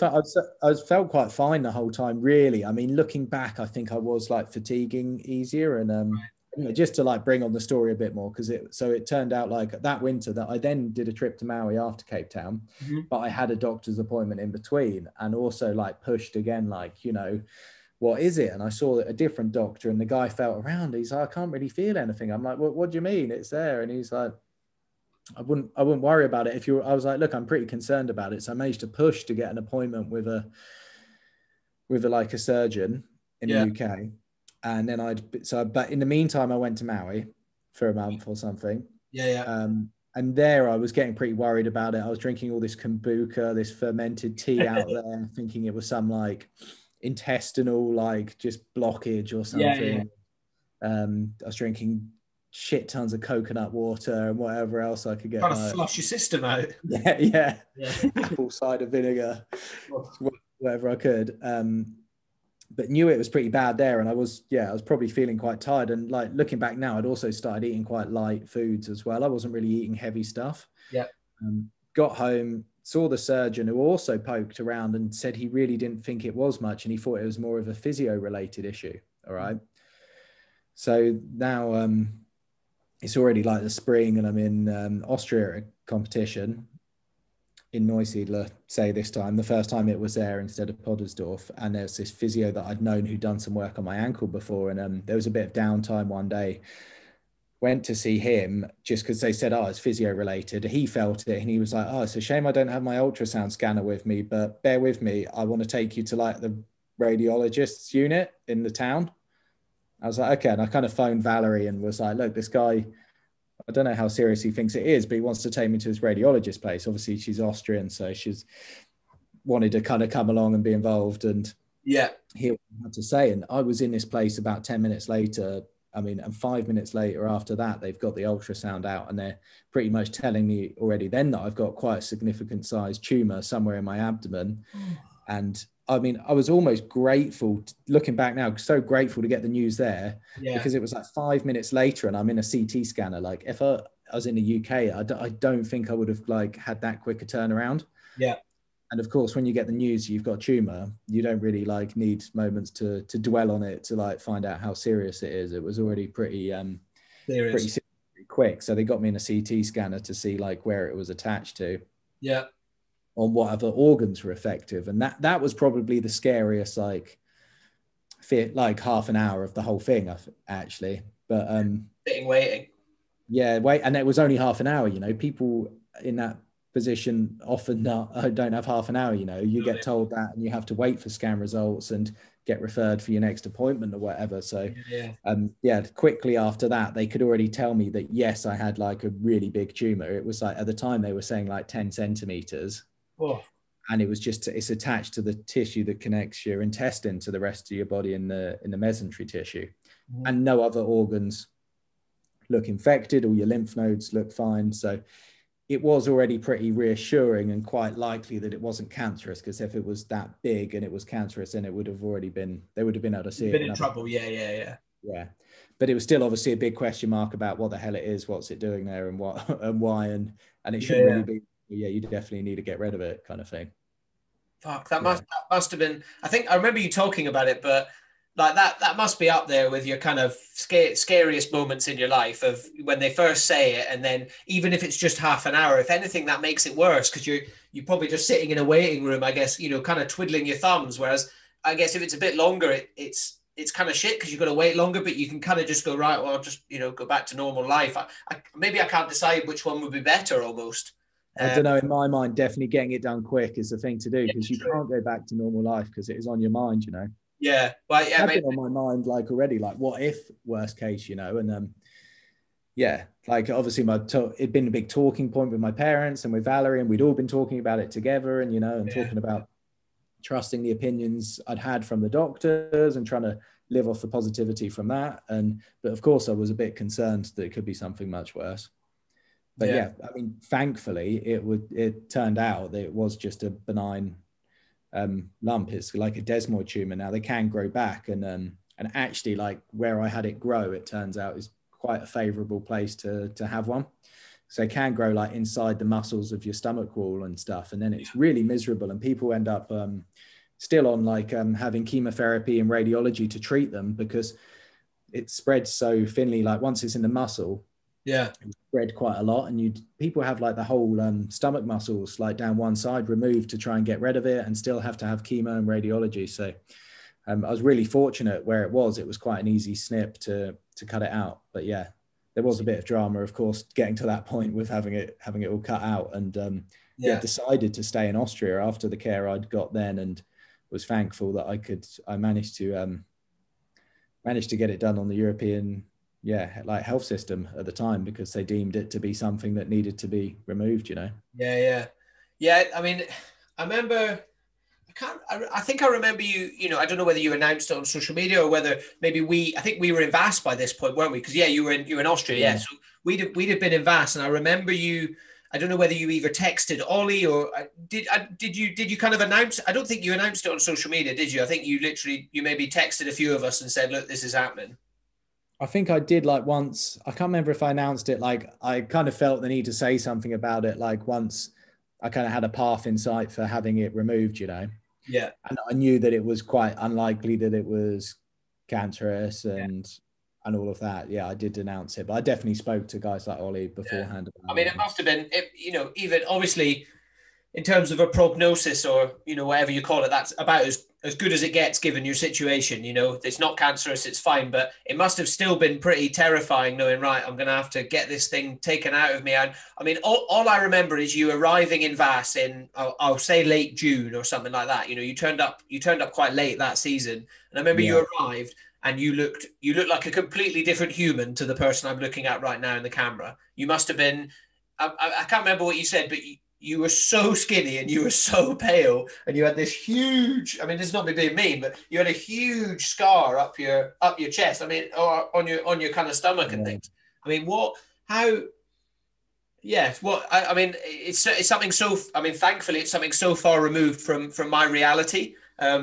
F: felt quite fine the whole time, really. I mean, looking back, I think I was like fatiguing easier. And you know, just to like bring on the story a bit more, because it turned out like that winter that I then did a trip to Maui after Cape Town, but I had a doctor's appointment in between, and also like pushed again, like, you know, what is it? And I saw a different doctor, and the guy felt around. He's like, I can't really feel anything. I'm like, what do you mean? It's there. And he's like, I wouldn't worry about it. I was like, look, I'm pretty concerned about it. So I managed to push to get an appointment with a surgeon in the UK. And then but in the meantime, I went to Maui for a month or something. And there I was getting pretty worried about it. I was drinking all this kombucha, this fermented tea out there, thinking it was some like intestinal, like just blockage or something. I was drinking shit tons of coconut water and whatever else I could get.
E: Trying to flush your system out.
F: Apple cider vinegar, whatever I could. But knew it was pretty bad there. And I was probably feeling quite tired. And like looking back now, I'd also started eating quite light foods as well. I wasn't really eating heavy stuff. Got home, saw the surgeon, who also poked around and said he really didn't think it was much, and he thought it was more of a physio related issue. All right. So now it's already like the spring, and I'm in Austria at a competition in Neusiedler, say this time. The first time it was there instead of Poddersdorf, and there's this physio that I'd known who'd done some work on my ankle before, and there was a bit of downtime one day. Went to see him just because they said, oh, it's physio related. He felt it, and he was like, oh, it's a shame I don't have my ultrasound scanner with me, but bear with me, I want to take you to like the radiologist's unit in the town. I was like, okay. And I kind of phoned Valerie and was like, look, this guy, I don't know how serious he thinks it is, but he wants to take me to his radiologist place. Obviously she's Austrian, so she's wanted to kind of come along and be involved and hear what I had to say. And I was in this place about 10 minutes later. And 5 minutes later after that, they've got the ultrasound out, and they're pretty much telling me already then that I've got quite a significant sized tumor somewhere in my abdomen. And I mean, I was almost grateful, looking back now, so grateful to get the news there, because it was like 5 minutes later and I'm in a CT scanner. Like if I was in the UK, I don't think I would have like had that quick a turnaround. And of course, when you get the news you've got a tumor, you don't really like need moments to dwell on it to like find out how serious it is. It was already pretty serious, pretty quick. So they got me in a CT scanner to see like where it was attached to.
E: Yeah.
F: On what other organs were effective. And that was probably the scariest, like half an hour of the whole thing, actually. But
E: sitting waiting.
F: Yeah, wait, and it was only half an hour. You know, people in that position often don't have half an hour. You know, you get told that, and you have to wait for scan results and get referred for your next appointment or whatever. So, quickly after that, they could already tell me that yes, I had like a really big tumor. It was like at the time they were saying like 10 centimeters.
E: Oh.
F: And it was it's attached to the tissue that connects your intestine to the rest of your body in the mesentery tissue, and no other organs look infected. All your lymph nodes look fine. So it was already pretty reassuring and quite likely that it wasn't cancerous, because if it was that big and it was cancerous, then it would have already been, they would have been able to see it.
E: Been in trouble. Yeah.
F: But it was still obviously a big question mark about what the hell it is, what's it doing there, and what and why, and it shouldn't really be. Yeah, you definitely need to get rid of it, kind of thing.
E: Fuck, that must have been. I think I remember you talking about it, but like that must be up there with your kind of scariest moments in your life, of when they first say it, and then even if it's just half an hour, if anything, that makes it worse, because you're probably just sitting in a waiting room, I guess, you know, kind of twiddling your thumbs. Whereas I guess if it's a bit longer, it's kind of shit, because you've got to wait longer, but you can kind of just go, right, well, I'll just, you know, go back to normal life. Maybe I can't decide which one would be better almost.
F: I don't know, in my mind, definitely getting it done quick is the thing to do, because you can't go back to normal life because it is on your mind, you know.
E: Yeah, well, yeah,
F: I've been on my mind like already, like what if, worst case, you know, and like obviously it'd been a big talking point with my parents and with Valerie, and we'd all been talking about it together, and you know, and talking about trusting the opinions I'd had from the doctors and trying to live off the positivity from that. But of course I was a bit concerned that it could be something much worse. But yeah, I mean, thankfully it turned out that it was just a benign lump. It's like a desmoid tumor. Now they can grow back, and actually, like where I had it grow, it turns out is quite a favorable place to have one. So it can grow like inside the muscles of your stomach wall and stuff, and then it's really miserable, and people end up still on like having chemotherapy and radiology to treat them, because it spreads so thinly. Like once it's in the muscle, it spread quite a lot, and people have like the whole stomach muscles like down one side removed to try and get rid of it, and still have to have chemo and radiology. So I was really fortunate where it was quite an easy snip to cut it out. But yeah, there was a bit of drama, of course, getting to that point with having it all cut out, and decided to stay in Austria after the care I'd got then, and was thankful that I managed to get it done on the European like health system at the time, because they deemed it to be something that needed to be removed, you know.
E: I mean, I remember, I think I remember you know, I don't know whether you announced it on social media or whether maybe I think we were in Vass by this point, weren't we? Because you were in Austria. So we'd have been in Vass, and I remember you, I don't know whether you either texted Ollie or did you kind of announce? I don't think you announced it on social media, did you? I think you maybe texted a few of us and said, look, this is happening.
F: I think I did like once. I can't remember if I announced it. Like I kind of felt the need to say something about it. Like once I kind of had a path in sight for having it removed, you know.
E: Yeah.
F: And I knew that it was quite unlikely that it was cancerous and all of that. Yeah, I did announce it, but I definitely spoke to guys like Ollie beforehand.
E: I mean, it must have been, you know, even obviously in terms of a prognosis, or, you know, whatever you call it, that's about as good as it gets given your situation. You know, it's not cancerous, it's fine, but it must have still been pretty terrifying knowing, right, I'm going to have to get this thing taken out of me. And I mean, all I remember is you arriving in Vass in, I'll say late June or something like that. You know, you turned up quite late that season. And I remember you arrived and you looked like a completely different human to the person I'm looking at right now in the camera. You must have been, I can't remember what you said, but you were so skinny and you were so pale, and you had this huge, I mean, this is not me being mean, but you had a huge scar up your chest. I mean, or on your kind of stomach and things. I mean, I mean, it's something so, I mean, thankfully it's something so far removed from my reality.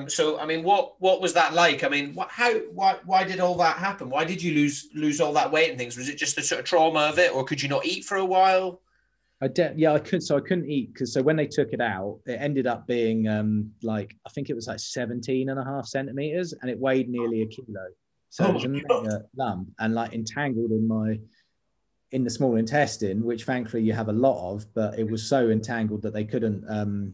E: So, I mean, what was that like? I mean, why did all that happen? Why did you lose all that weight and things? Was it just the sort of trauma of it, or could you not eat for a while?
F: Yeah, I could. So I couldn't eat because so when they took it out, it ended up being like I think it was like 17.5 centimeters, and it weighed nearly a kilo. So
E: Oh
F: it was
E: my
F: a
E: God.
F: mega lump and like entangled in the small intestine, which thankfully you have a lot of, but it was so entangled that they couldn't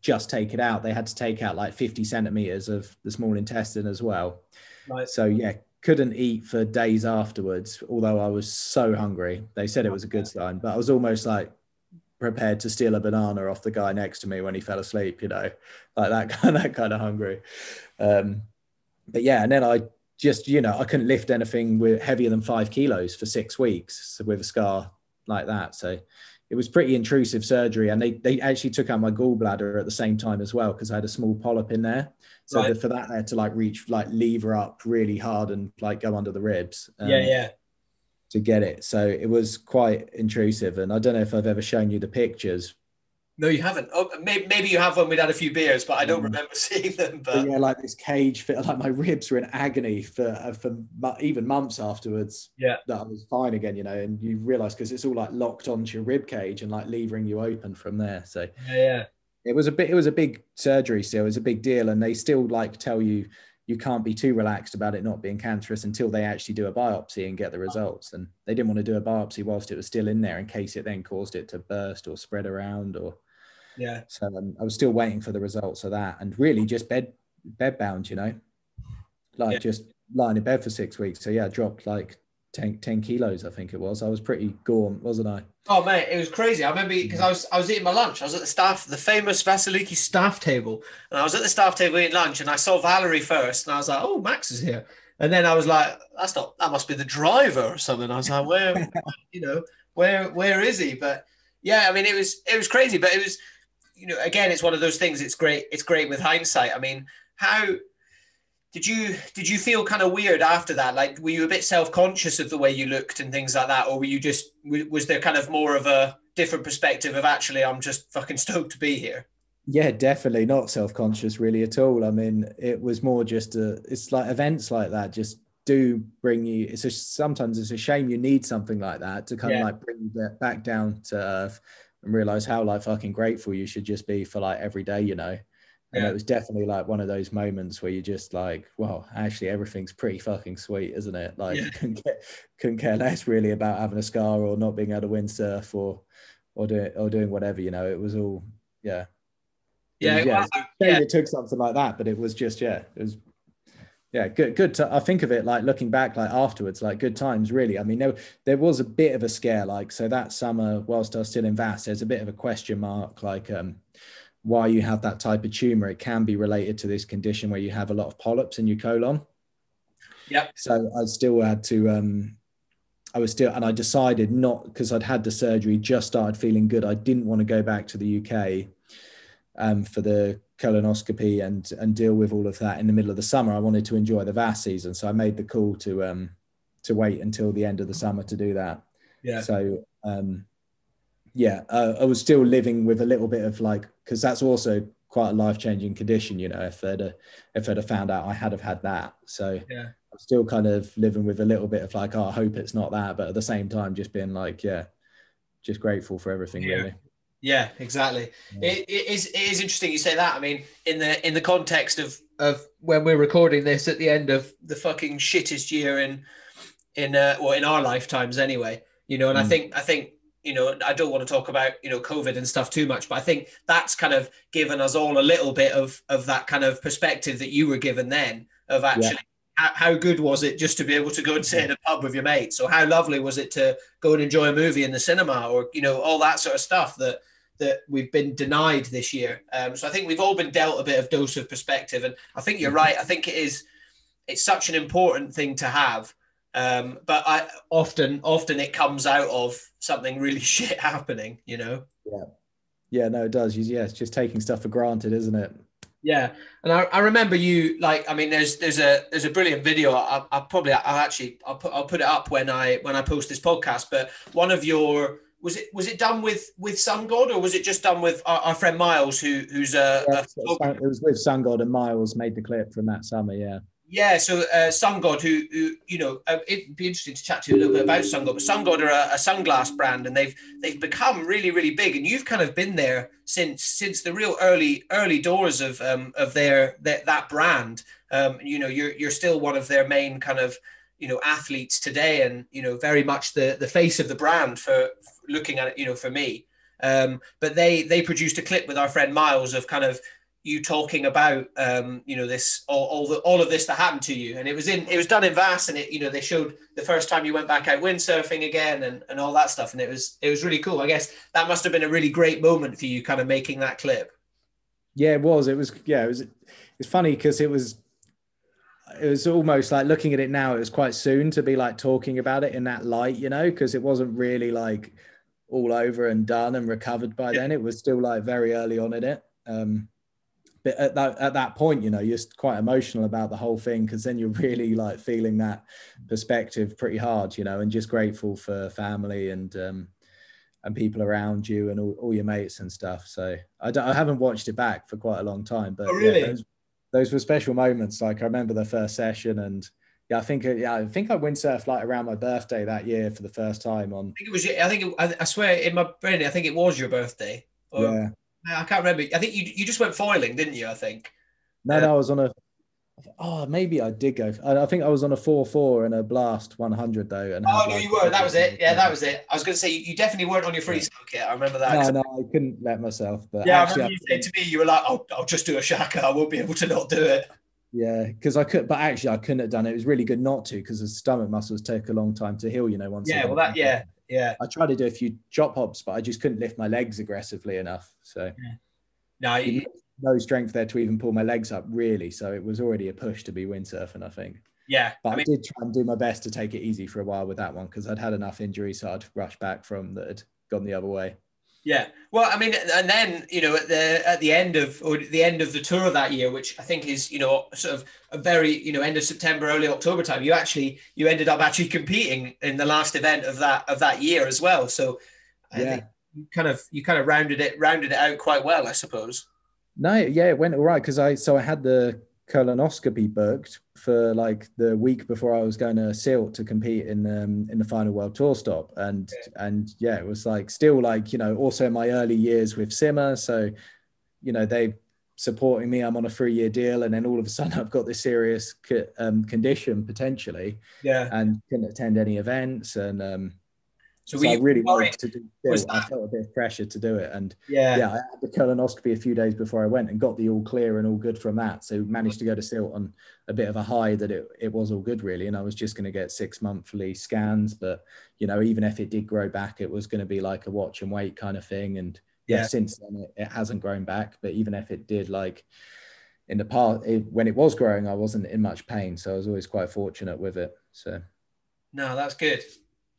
F: just take it out. They had to take out like 50 centimeters of the small intestine as well.
E: Right.
F: So yeah, couldn't eat for days afterwards, although I was so hungry. They said it was a good sign, but I was almost like prepared to steal a banana off the guy next to me when he fell asleep, like that kind of hungry. But yeah, and then I just, I couldn't lift anything with heavier than 5 kilos for 6 weeks with a scar like that. So it was pretty intrusive surgery. And they actually took out my gallbladder at the same time as well, because I had a small polyp in there. So
E: Right.
F: for that, I had to like lever up really hard and like go under the ribs.
E: Yeah.
F: To get it. So it was quite intrusive. And I don't know if I've ever shown you the pictures.
E: No, you haven't. Oh, maybe you have when we'd had a few beers, but I don't remember seeing them. But
F: yeah, like this cage fit, like my ribs were in agony for even months afterwards.
E: Yeah,
F: that I was fine again, and you realize because it's all like locked onto your rib cage and like levering you open from there. So
E: yeah.
F: It was a big surgery still. It was a big deal, and they still like tell you can't be too relaxed about it not being cancerous until they actually do a biopsy and get the results. And they didn't want to do a biopsy whilst it was still in there in case it then caused it to burst or spread around or.
E: Yeah.
F: So I was still waiting for the results of that, and really just bed bound, just lying in bed for 6 weeks. So yeah, I dropped like 10 kilos, I think it was. I was pretty gaunt, wasn't I?
E: Oh mate, it was crazy. I remember because I was eating my lunch. I was at the famous Vasiliki staff table, and I was at the staff table eating lunch, and I saw Valerie first, and I was like, "Oh, Max is here." And then I was like, that must be the driver or something. I was like, where is he? But yeah, I mean, it was crazy, but it was. Again, it's one of those things. It's great with hindsight. I mean, how did you feel kind of weird after that? Like, were you a bit self-conscious of the way you looked and things like that? Or were you was there kind of more of a different perspective of actually, I'm just fucking stoked to be here?
F: Yeah, definitely not self-conscious really at all. I mean, it was more just it's like events like that just do bring you, sometimes it's a shame you need something like that to kind of like bring you back down to earth and realize how like fucking grateful you should just be for like every day, And it was definitely like one of those moments where you just like, well, actually everything's pretty fucking sweet, isn't it? Like couldn't care less really about having a scar or not being able to windsurf or doing whatever, It was all it took something like that, but it was just it was good. I think of it like looking back, like afterwards, like good times, really. I mean, there was a bit of a scare, like, so that summer, whilst I was still in Vass, there's a bit of a question mark, like why you have that type of tumor. It can be related to this condition where you have a lot of polyps in your colon.
E: Yeah.
F: So I still had to, and I decided not, because I'd had the surgery, just started feeling good. I didn't want to go back to the UK for the colonoscopy and deal with all of that in the middle of the summer. I wanted to enjoy the Vass season, so I made the call to wait until the end of the summer to do that.
E: Yeah.
F: So I was still living with a little bit of like, because that's also quite a life-changing condition, if I'd have found out I had had that. So I'm still kind of living with a little bit of like, oh, I hope it's not that, but at the same time just being like, just grateful for everything really.
E: Yeah, exactly. Yeah. It is interesting you say that. I mean, in the context of when we're recording this at the end of the fucking shittest year in our lifetimes anyway, and I think I don't want to talk about COVID and stuff too much, but I think that's kind of given us all a little bit of that kind of perspective that you were given then of actually how good was it just to be able to go and sit in a pub with your mates, or how lovely was it to go and enjoy a movie in the cinema, or all that sort of stuff that we've been denied this year. So I think we've all been dealt a bit of dose of perspective, and I think you're right. I think it's such an important thing to have, but often it comes out of something really shit happening, No,
F: it does. It's just taking stuff for granted, isn't it?
E: Yeah, and I remember you, like, I mean, there's a brilliant video. I'll put it up when I post this podcast. But one of your was it done with Sun God, or was it just done with our friend Miles, who's it
F: was with Sun God, and Miles made the clip from that summer. Yeah.
E: Yeah, so Sun God, who you know, it'd be interesting to chat to you a little bit about Sun God. But Sun God are a sunglass brand, and they've become really, really big. And you've kind of been there since the real early doors of that brand. You know, you're still one of their main kind of, you know, athletes today, and you know, very much the face of the brand for looking at it. You know, for me. But they produced a clip with our friend Miles of kind of you talking about you know, this all of this that happened to you, and it was done in Vass, and it, you know, they showed the first time you went back out windsurfing again and all that stuff, and it was really cool. I guess that must have been a really great moment for you, kind of making that clip.
F: Yeah, it was it's funny because it was almost like, looking at it now, it was quite soon to be like talking about it in that light, you know, because it wasn't really like all over and done and recovered by then. It was still like very early on in it. But at that point, you know, you're quite emotional about the whole thing, because then you're really like feeling that perspective pretty hard, you know, and just grateful for family and people around you and all your mates and stuff. So I haven't watched it back for quite a long time, but yeah, those were special moments. Like I remember the first session, and I think I windsurfed like around my birthday that year for the first time.
E: I swear in my brain, I think it was your birthday.
F: Yeah.
E: I can't remember. I think you just went foiling, didn't you? I think.
F: No, I was on maybe I did go. I think I was on a 4.4 and a blast 100 though. And
E: no, you were. That was it. Yeah, that was it. I was going to say you definitely weren't on your freestyle kit. I remember that.
F: No, I couldn't let myself. But
E: yeah, actually, I remember you said to me, you were like, "I'll just do a shaka. I won't be able to not do it."
F: Yeah, because I could, but actually I couldn't have done it. It was really good not to, because the stomach muscles take a long time to heal, you know. Once.
E: Yeah.
F: I tried to do a few chop hops, but I just couldn't lift my legs aggressively enough. So no strength there to even pull my legs up, really. So it was already a push to be windsurfing, I think.
E: Yeah.
F: But I did try and do my best to take it easy for a while with that one, because I'd had enough injuries, so I'd rushed back from that had gone the other way.
E: Yeah. Well, I mean, and then, you know, at the end of the tour that year, which I think is, you know, sort of a very, you know, end of September, early October time, you ended up actually competing in the last event of that year as well. So I think you kind of rounded it out quite well, I suppose.
F: No, yeah, it went all right, because I had the colonoscopy booked for like the week before I was going to Silt to compete in the final world tour stop, and it was like still like, you know, also my early years with Simmer, so you know, they supporting me. I'm on a 3-year deal, and then all of a sudden I've got this serious condition potentially, and couldn't attend any events, and so I really wanted to do Silt. I felt a bit of pressure to do it, and I had the colonoscopy a few days before I went and got the all clear and all good from that. So managed to go to Silt on a bit of a high that it was all good, really. And I was just going to get 6 monthly scans, but you know, even if it did grow back, it was going to be like a watch and wait kind of thing. And since then it hasn't grown back. But even if it did, like in the past, when it was growing, I wasn't in much pain, so I was always quite fortunate with it. So
E: no, that's good.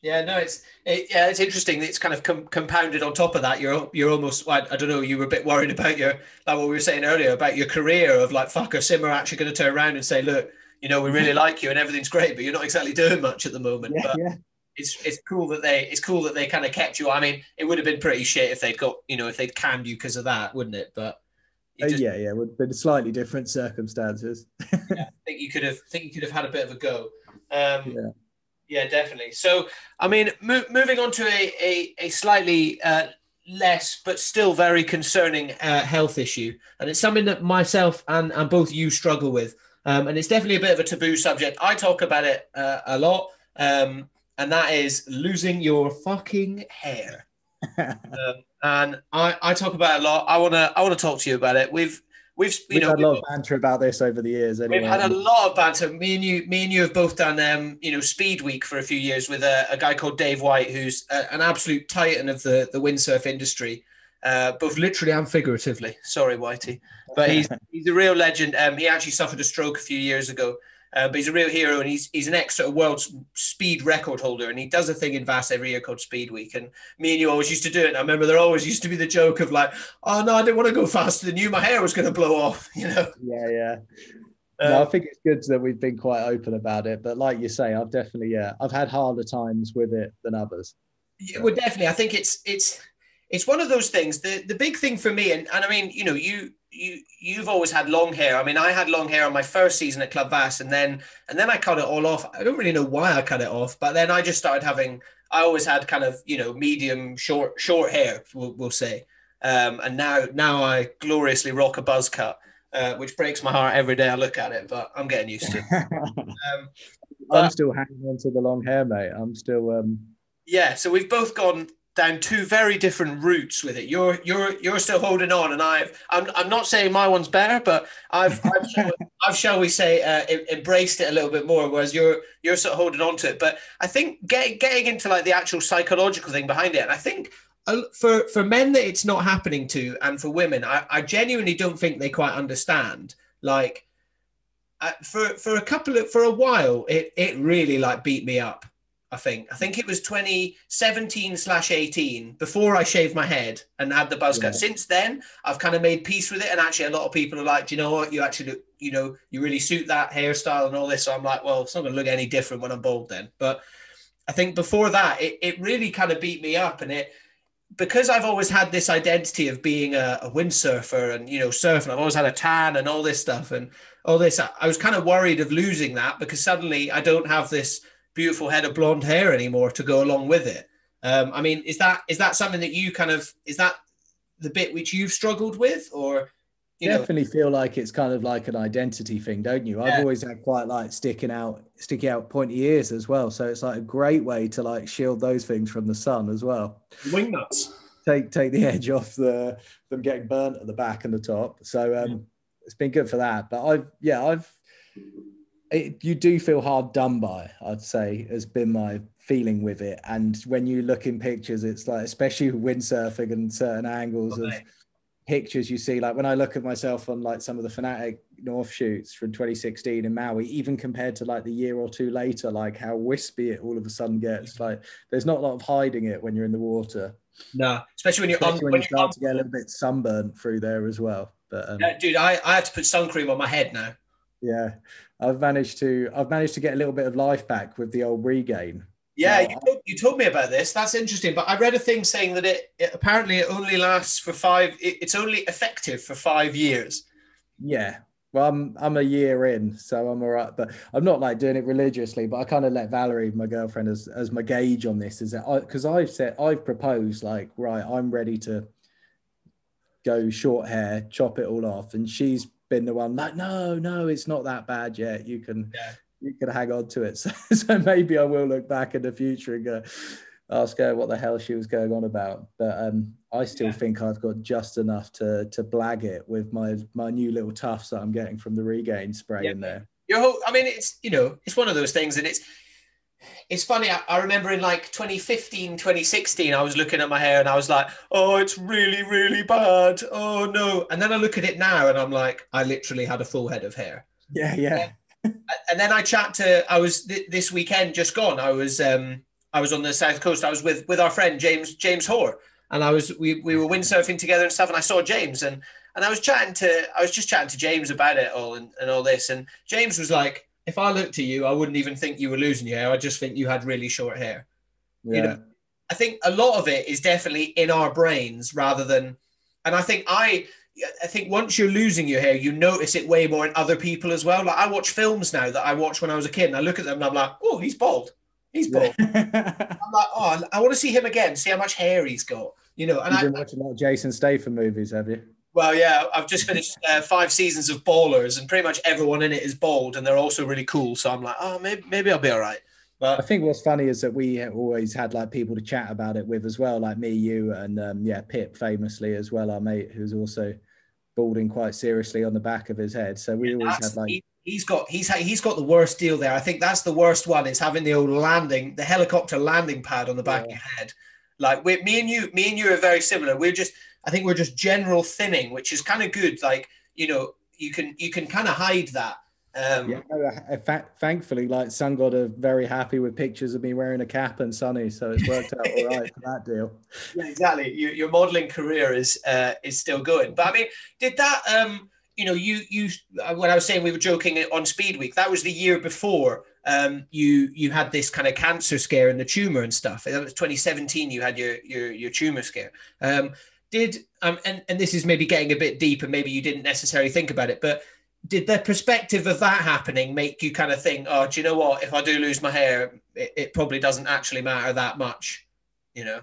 E: Yeah, no, it's interesting. It's kind of compounded on top of that. You're almost, I don't know, you were a bit worried about like what we were saying earlier about your career of like, fuck, are Simmer actually going to turn around and say, look, you know, we really like you and everything's great, but you're not exactly doing much at the moment. It's cool that they kind of kept you. I mean, it would have been pretty shit if they'd canned you because of that, wouldn't it? But
F: it would have been slightly different circumstances.
E: I think you could have had a bit of a go. Yeah, definitely. So, I mean, moving on to a slightly less, but still very concerning health issue. And it's something that myself and both you struggle with. And it's definitely a bit of a taboo subject. I talk about it a lot. And that is losing your fucking hair. And I talk about it a lot. I want to talk to you about it. We've had
F: a lot of banter about this over the years. Anyway.
E: We've had a lot of banter. Me and you have both done Speed Week for a few years with a guy called Dave White, who's an absolute titan of the windsurf industry, both literally and figuratively. Sorry, Whitey, but he's a real legend. He actually suffered a stroke a few years ago. But he's a real hero, and he's an ex sort of world speed record holder, and he does a thing in Vass every year called Speed Week. And me and you always used to do it. And I remember there always used to be the joke of like, "Oh no, I didn't want to go faster than you. My hair was going to blow off," you know.
F: Yeah. No, I think it's good that we've been quite open about it. But like you say, I've definitely I've had harder times with it than others.
E: Yeah, well, definitely. I think it's one of those things. The big thing for me, and I mean, you know, you've always had long hair. I mean, I had long hair on my first season at Club Vass, and then I cut it all off. I don't really know why I cut it off, but then I just started having. I always had kind of, you know, medium short hair, we'll say, and now I gloriously rock a buzz cut, which breaks my heart every day I look at it, but I'm getting used to it.
F: I'm still hanging on to the long hair, mate. I'm still.
E: Yeah, so we've both gone down two very different routes with it. You're still holding on, and I'm not saying my one's better, but I've shall we say embraced it a little bit more, whereas you're sort of holding on to it. But I think getting into like the actual psychological thing behind it, and I think for men that it's not happening to, and for women, I genuinely don't think they quite understand. Like for a while, it really like beat me up. I think it was 2017/18 before I shaved my head and had the buzz cut. Since then, I've kind of made peace with it. And actually, a lot of people are like, do you know what? You actually, you know, you really suit that hairstyle and all this. So I'm like, well, it's not going to look any different when I'm bald then. But I think before that, it really kind of beat me up. And because I've always had this identity of being a windsurfer and, you know, surfing, I've always had a tan and all this stuff and all this. I was kind of worried of losing that because suddenly I don't have this beautiful head of blonde hair anymore to go along with it. I mean, is that something that you kind of, is that the bit which you've struggled with, or you
F: definitely feel like it's kind of like an identity thing, don't you? I've always had quite like sticking out pointy ears as well, so it's like a great way to like shield those things from the sun as well.
E: Wing nuts.
F: Take the edge off them getting burnt at the back and the top. So it's been good for that. But you do feel hard done by, I'd say, has been my feeling with it. And when you look in pictures, it's like, especially windsurfing and certain angles of pictures you see, like when I look at myself on like some of the Fanatic North shoots from 2016 in Maui, even compared to like the year or two later, like how wispy it all of a sudden gets. Like there's not a lot of hiding it when you're in the water.
E: No, especially when you
F: start to get a little bit sunburnt through there as well. But
E: dude, I have to put sun cream on my head now.
F: Yeah, I've managed to get a little bit of life back with the old regain.
E: Yeah, you told me about this. That's interesting. But I read a thing saying that it apparently it only lasts for it's only effective for 5 years.
F: Yeah. Well, I'm a year in, so I'm all right. But I'm not like doing it religiously, but I kind of let Valerie, my girlfriend, as my gauge on this, is that because I've proposed like, right, I'm ready to go short hair, chop it all off. And she's been the one like, no, it's not that bad yet. You can hang on to it. So maybe I will look back in the future and go, ask her what the hell she was going on about. But I still think I've got just enough to blag it with my new little tufts that I'm getting from the regain spray in there.
E: I mean, it's, you know, it's one of those things, and it's funny. I remember in like 2015, 2016, I was looking at my hair and I was like, oh, it's really, really bad. Oh no. And then I look at it now and I'm like, I literally had a full head of hair.
F: Yeah.
E: And then I was this weekend just gone. I was on the South Coast. I was with our friend, James Hoare. And we were windsurfing together and stuff. And I saw James and I was just chatting to James about it all and all this. And James was like, if I looked at you, I wouldn't even think you were losing your hair. I just think you had really short hair. Yeah. You know, I think a lot of it is definitely in our brains rather than, and I think once you're losing your hair, you notice it way more in other people as well. Like I watch films now that I watched when I was a kid and I look at them and I'm like, oh, he's bald. He's bald. I'm like, oh, I want to see him again, see how much hair he's got. You know, and
F: you've been watching a lot of Jason Statham movies, have you?
E: Well, yeah, I've just finished 5 seasons of Ballers, and pretty much everyone in it is bald, and they're also really cool. So I'm like, oh, maybe I'll be all right. But
F: I think what's funny is that we always had like people to chat about it with as well, like me, you, and Pip famously as well, our mate, who's also balding quite seriously on the back of his head. So we always had like
E: he's got the worst deal there. I think that's the worst one. Is having the helicopter landing pad on the back of your head. Like me and you are very similar. I think we're just general thinning, which is kind of good. Like, you know, you can kind of hide that.
F: Thankfully, like Sun God are very happy with pictures of me wearing a cap and sunny, so it's worked out all right for that deal.
E: Yeah, exactly. Your modelling career is still going. But I mean, did that? You know, you when I was saying we were joking on Speed Week, that was the year before you had this kind of cancer scare and the tumor and stuff. That was 2017. You had your tumor scare. did and this is maybe getting a bit deep, and maybe you didn't necessarily think about it, but did the perspective of that happening make you kind of think, oh, do you know what? If I do lose my hair, it probably doesn't actually matter that much, you know?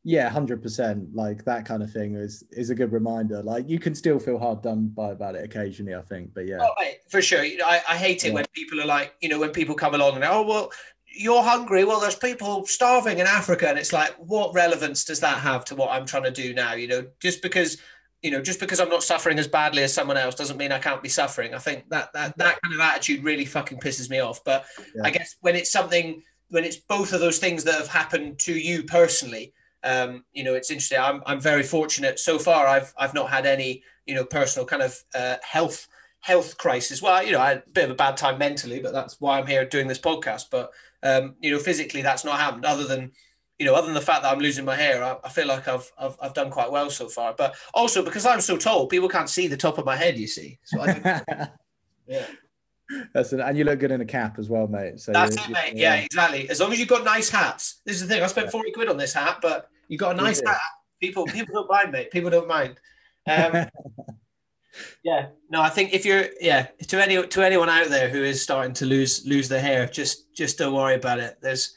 F: Yeah, 100%. Like that kind of thing is a good reminder. Like you can still feel hard done by about it occasionally, I think. But yeah.
E: Oh, mate, for sure. You know, I hate it when people are like, you know, when people come along and oh, well, you're hungry. Well, there's people starving in Africa, and it's like, what relevance does that have to what I'm trying to do now? You know, just because I'm not suffering as badly as someone else doesn't mean I can't be suffering. I think that kind of attitude really fucking pisses me off. But I guess when it's both of those things that have happened to you personally, you know, it's interesting. I'm very fortunate so far. I've not had any, you know, personal kind of health crisis. Well, you know, I had a bit of a bad time mentally, but that's why I'm here doing this podcast. But you know, physically, that's not happened. Other than the fact that I'm losing my hair, I feel like I've done quite well so far. But also because I'm so tall, people can't see the top of my head. You see, so I think, yeah.
F: And you look good in a cap as well, mate. So
E: that's it, mate. Yeah, exactly. As long as you've got nice hats. This is the thing. I spent 40 quid on this hat, but you got a nice hat. People don't mind, mate. People don't mind. Yeah. No, I think if you're to anyone out there who is starting to lose their hair, just don't worry about it. There's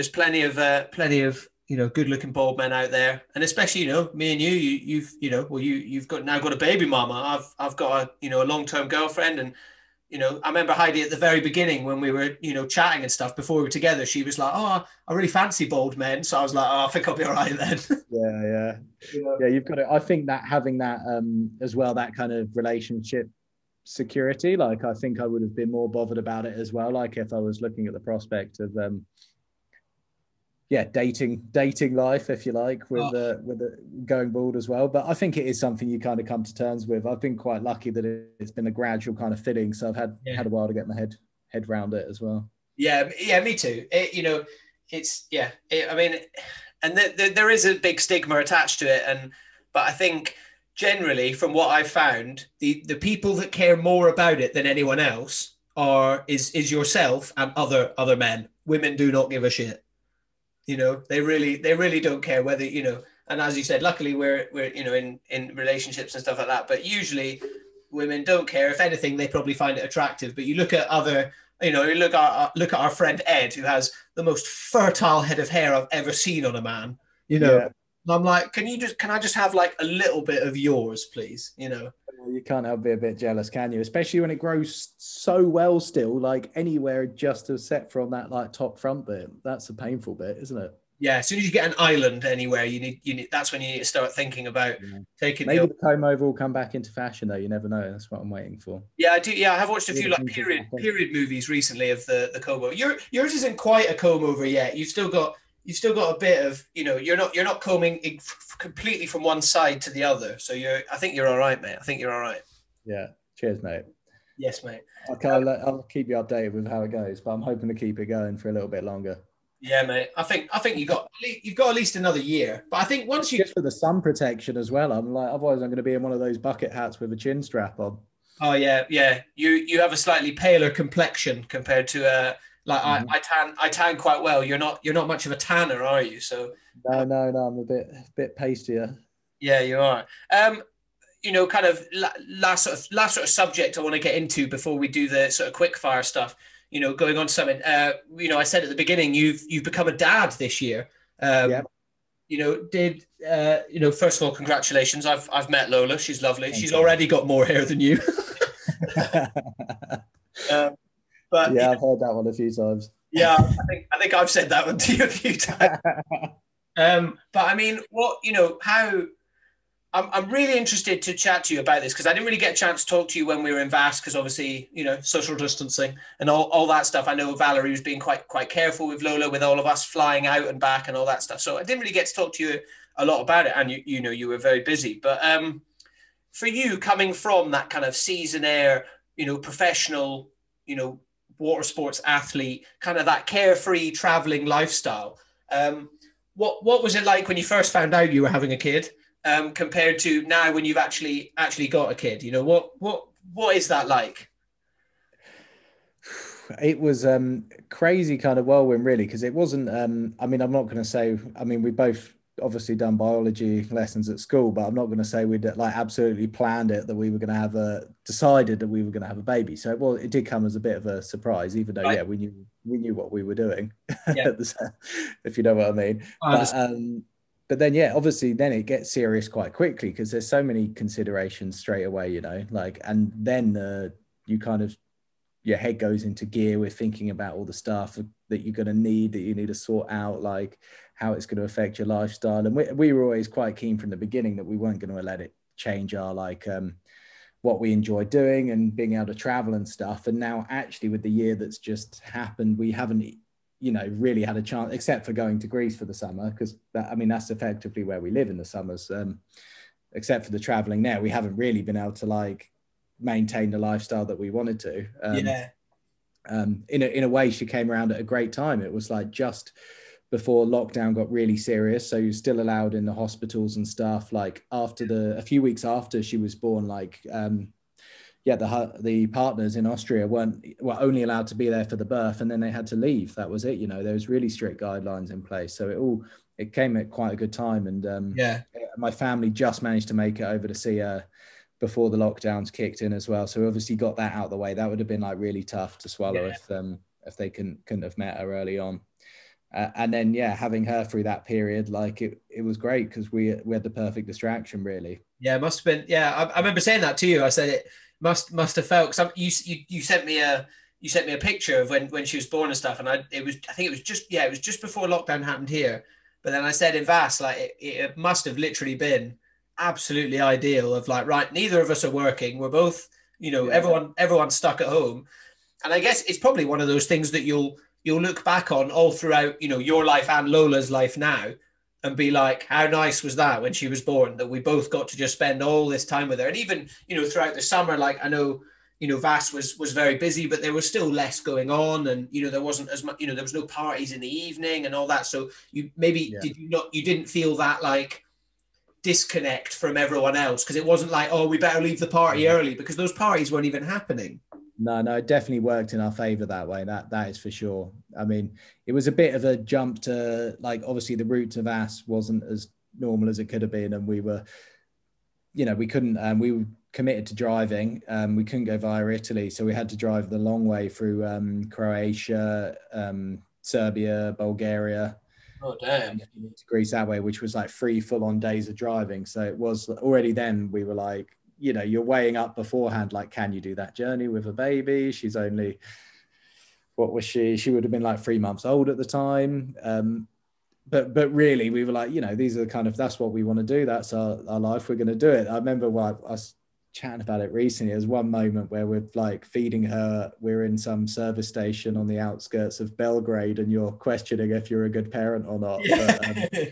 E: plenty of you know, good looking bald men out there, and especially, you know, me and you've now got a baby mama. I've got a long-term girlfriend, and you know, I remember Heidi at the very beginning when we were, you know, chatting and stuff before we were together, she was like, oh, I really fancy bald men. So I was like, oh, I think I'll be all right then.
F: Yeah. Yeah, you've got it. I think that having that as well, that kind of relationship security, like I think I would have been more bothered about it as well. Like if I was looking at the prospect of dating life, if you like, with going bald as well. But I think it is something you kind of come to terms with. I've been quite lucky that it's been a gradual kind of fitting, so I've had a while to get my head around it as well. Yeah,
E: me too. I mean, and there is a big stigma attached to it, but I think generally, from what I've found, the people that care more about it than anyone else is yourself and other men. Women do not give a shit. You know, they really don't care whether, you know, and as you said, luckily we're you know, in relationships and stuff like that, but usually women don't care. If anything, they probably find it attractive. But you look at look at our friend Ed, who has the most fertile head of hair I've ever seen on a man, you know. And I'm like, can I just have like a little bit of yours, please? You know,
F: you can't help be a bit jealous, can you? Especially when it grows so well still, like anywhere just to set from that like top front bit. That's a painful bit, isn't it?
E: Yeah, as soon as you get an island anywhere, you need that's when you need to start thinking about taking.
F: Maybe the comb over will come back into fashion, though. You never know. That's what I'm waiting for.
E: Yeah, I do. Yeah, I have watched a few like period movies recently of the comb over. Yours isn't quite a comb over yet. You've still got a bit of, you know, you're not combing completely from one side to the other. So I think you're all right, mate. I think you're all right.
F: Yeah. Cheers, mate.
E: Yes, mate.
F: Okay, I'll keep you updated with how it goes, but I'm hoping to keep it going for a little bit longer.
E: Yeah, mate. I think you've got at least another year. But I think once you
F: just for the sun protection as well, I'm like, otherwise I'm going to be in one of those bucket hats with a chin strap on.
E: Oh yeah. You have a slightly paler complexion compared to I tan quite well. You're not much of a tanner, are you? So
F: no, I'm a bit pastier.
E: Yeah, you are. You know, kind of last sort of subject I want to get into before we do the sort of quick fire stuff. You know, going on to something. You know, I said at the beginning, you've become a dad this year. You know, first of all, congratulations. I've met Lola. She's lovely. She's already got more hair than you.
F: But yeah, I've heard that one a few times.
E: Yeah, I think I've said that one to you a few times. But I mean, I'm really interested to chat to you about this because I didn't really get a chance to talk to you when we were in Vass because obviously, you know, social distancing and all that stuff. I know Valerie was being quite careful with Lola, with all of us flying out and back and all that stuff. So I didn't really get to talk to you a lot about it, and you know, you were very busy. But for you, coming from that kind of season air, you know, professional, you know, water sports athlete, kind of that carefree traveling lifestyle, what was it like when you first found out you were having a kid? Compared to now when you've actually got a kid, you know, what is that like?
F: It was crazy kind of whirlwind really, because it wasn't I mean, I'm not going to say, I mean, we both obviously done biology lessons at school, but I'm not going to say we'd like absolutely planned it that we were going to decided that we were going to have a baby. So well, it did come as a bit of a surprise, even though yeah, we knew what we were doing,
E: Yeah.
F: if you know what I mean. But then yeah, obviously then it gets serious quite quickly because there's so many considerations straight away, you know, like, and then you kind of, your head goes into gear with thinking about all the stuff that you're going to need, that you need to sort out, like how it's going to affect your lifestyle. And we were always quite keen from the beginning that we weren't going to let it change our, like, what we enjoy doing and being able to travel and stuff. And now actually with the year that's just happened, we haven't, you know, really had a chance, except for going to Greece for the summer, because I mean, that's effectively where we live in the summers. Except for the traveling there, we haven't really been able to like maintain the lifestyle that we wanted to. In a way, she came around at a great time. It was like just before lockdown got really serious, so you're still allowed in the hospitals and stuff. Like a few weeks after she was born, like the partners in Austria were only allowed to be there for the birth, and then they had to leave. That was it. You know, there was really strict guidelines in place, so it came at quite a good time. And my family just managed to make it over to see her before the lockdowns kicked in as well. So we obviously got that out of the way. That would have been like really tough to swallow if they couldn't have met her early on. And then having her through that period, like it was great because we had the perfect distraction, really.
E: Yeah, it must have been. Yeah, I remember saying that to you. I said it must have felt. Cause you sent me a picture of when she was born and stuff, and I think it was just before lockdown happened here. But then I said in Vass, like it must have literally been absolutely ideal. Of like, right, neither of us are working. We're both, you know, everyone's stuck at home, and I guess it's probably one of those things that you'll look back on all throughout, you know, your life and Lola's life now, and be like, how nice was that when she was born, that we both got to just spend all this time with her. And even, you know, throughout the summer, like I know, you know, Vass was very busy, but there was still less going on, and you know, there wasn't as much, you know, there was no parties in the evening and all that. So you didn't feel that like disconnect from everyone else, because it wasn't like, oh, we better leave the party early, because those parties weren't even happening.
F: No, it definitely worked in our favor that way. That is for sure. I mean, it was a bit of a jump to, like, obviously the route to Vass wasn't as normal as it could have been. And we were, you know, we were committed to driving. We couldn't go via Italy. So we had to drive the long way through Croatia, Serbia, Bulgaria.
E: Oh, damn.
F: To Greece that way, which was like 3 full-on days of driving. So it was already then we were like, you know, you're weighing up beforehand, like, can you do that journey with a baby? She's only, what was she? She would have been like 3 months old at the time. But really we were like, you know, these are the kind of, that's what we want to do. That's our life. We're going to do it. I remember I was chatting about it recently. There's one moment where we're like feeding her. We're in some service station on the outskirts of Belgrade, and you're questioning if you're a good parent or not. Yeah.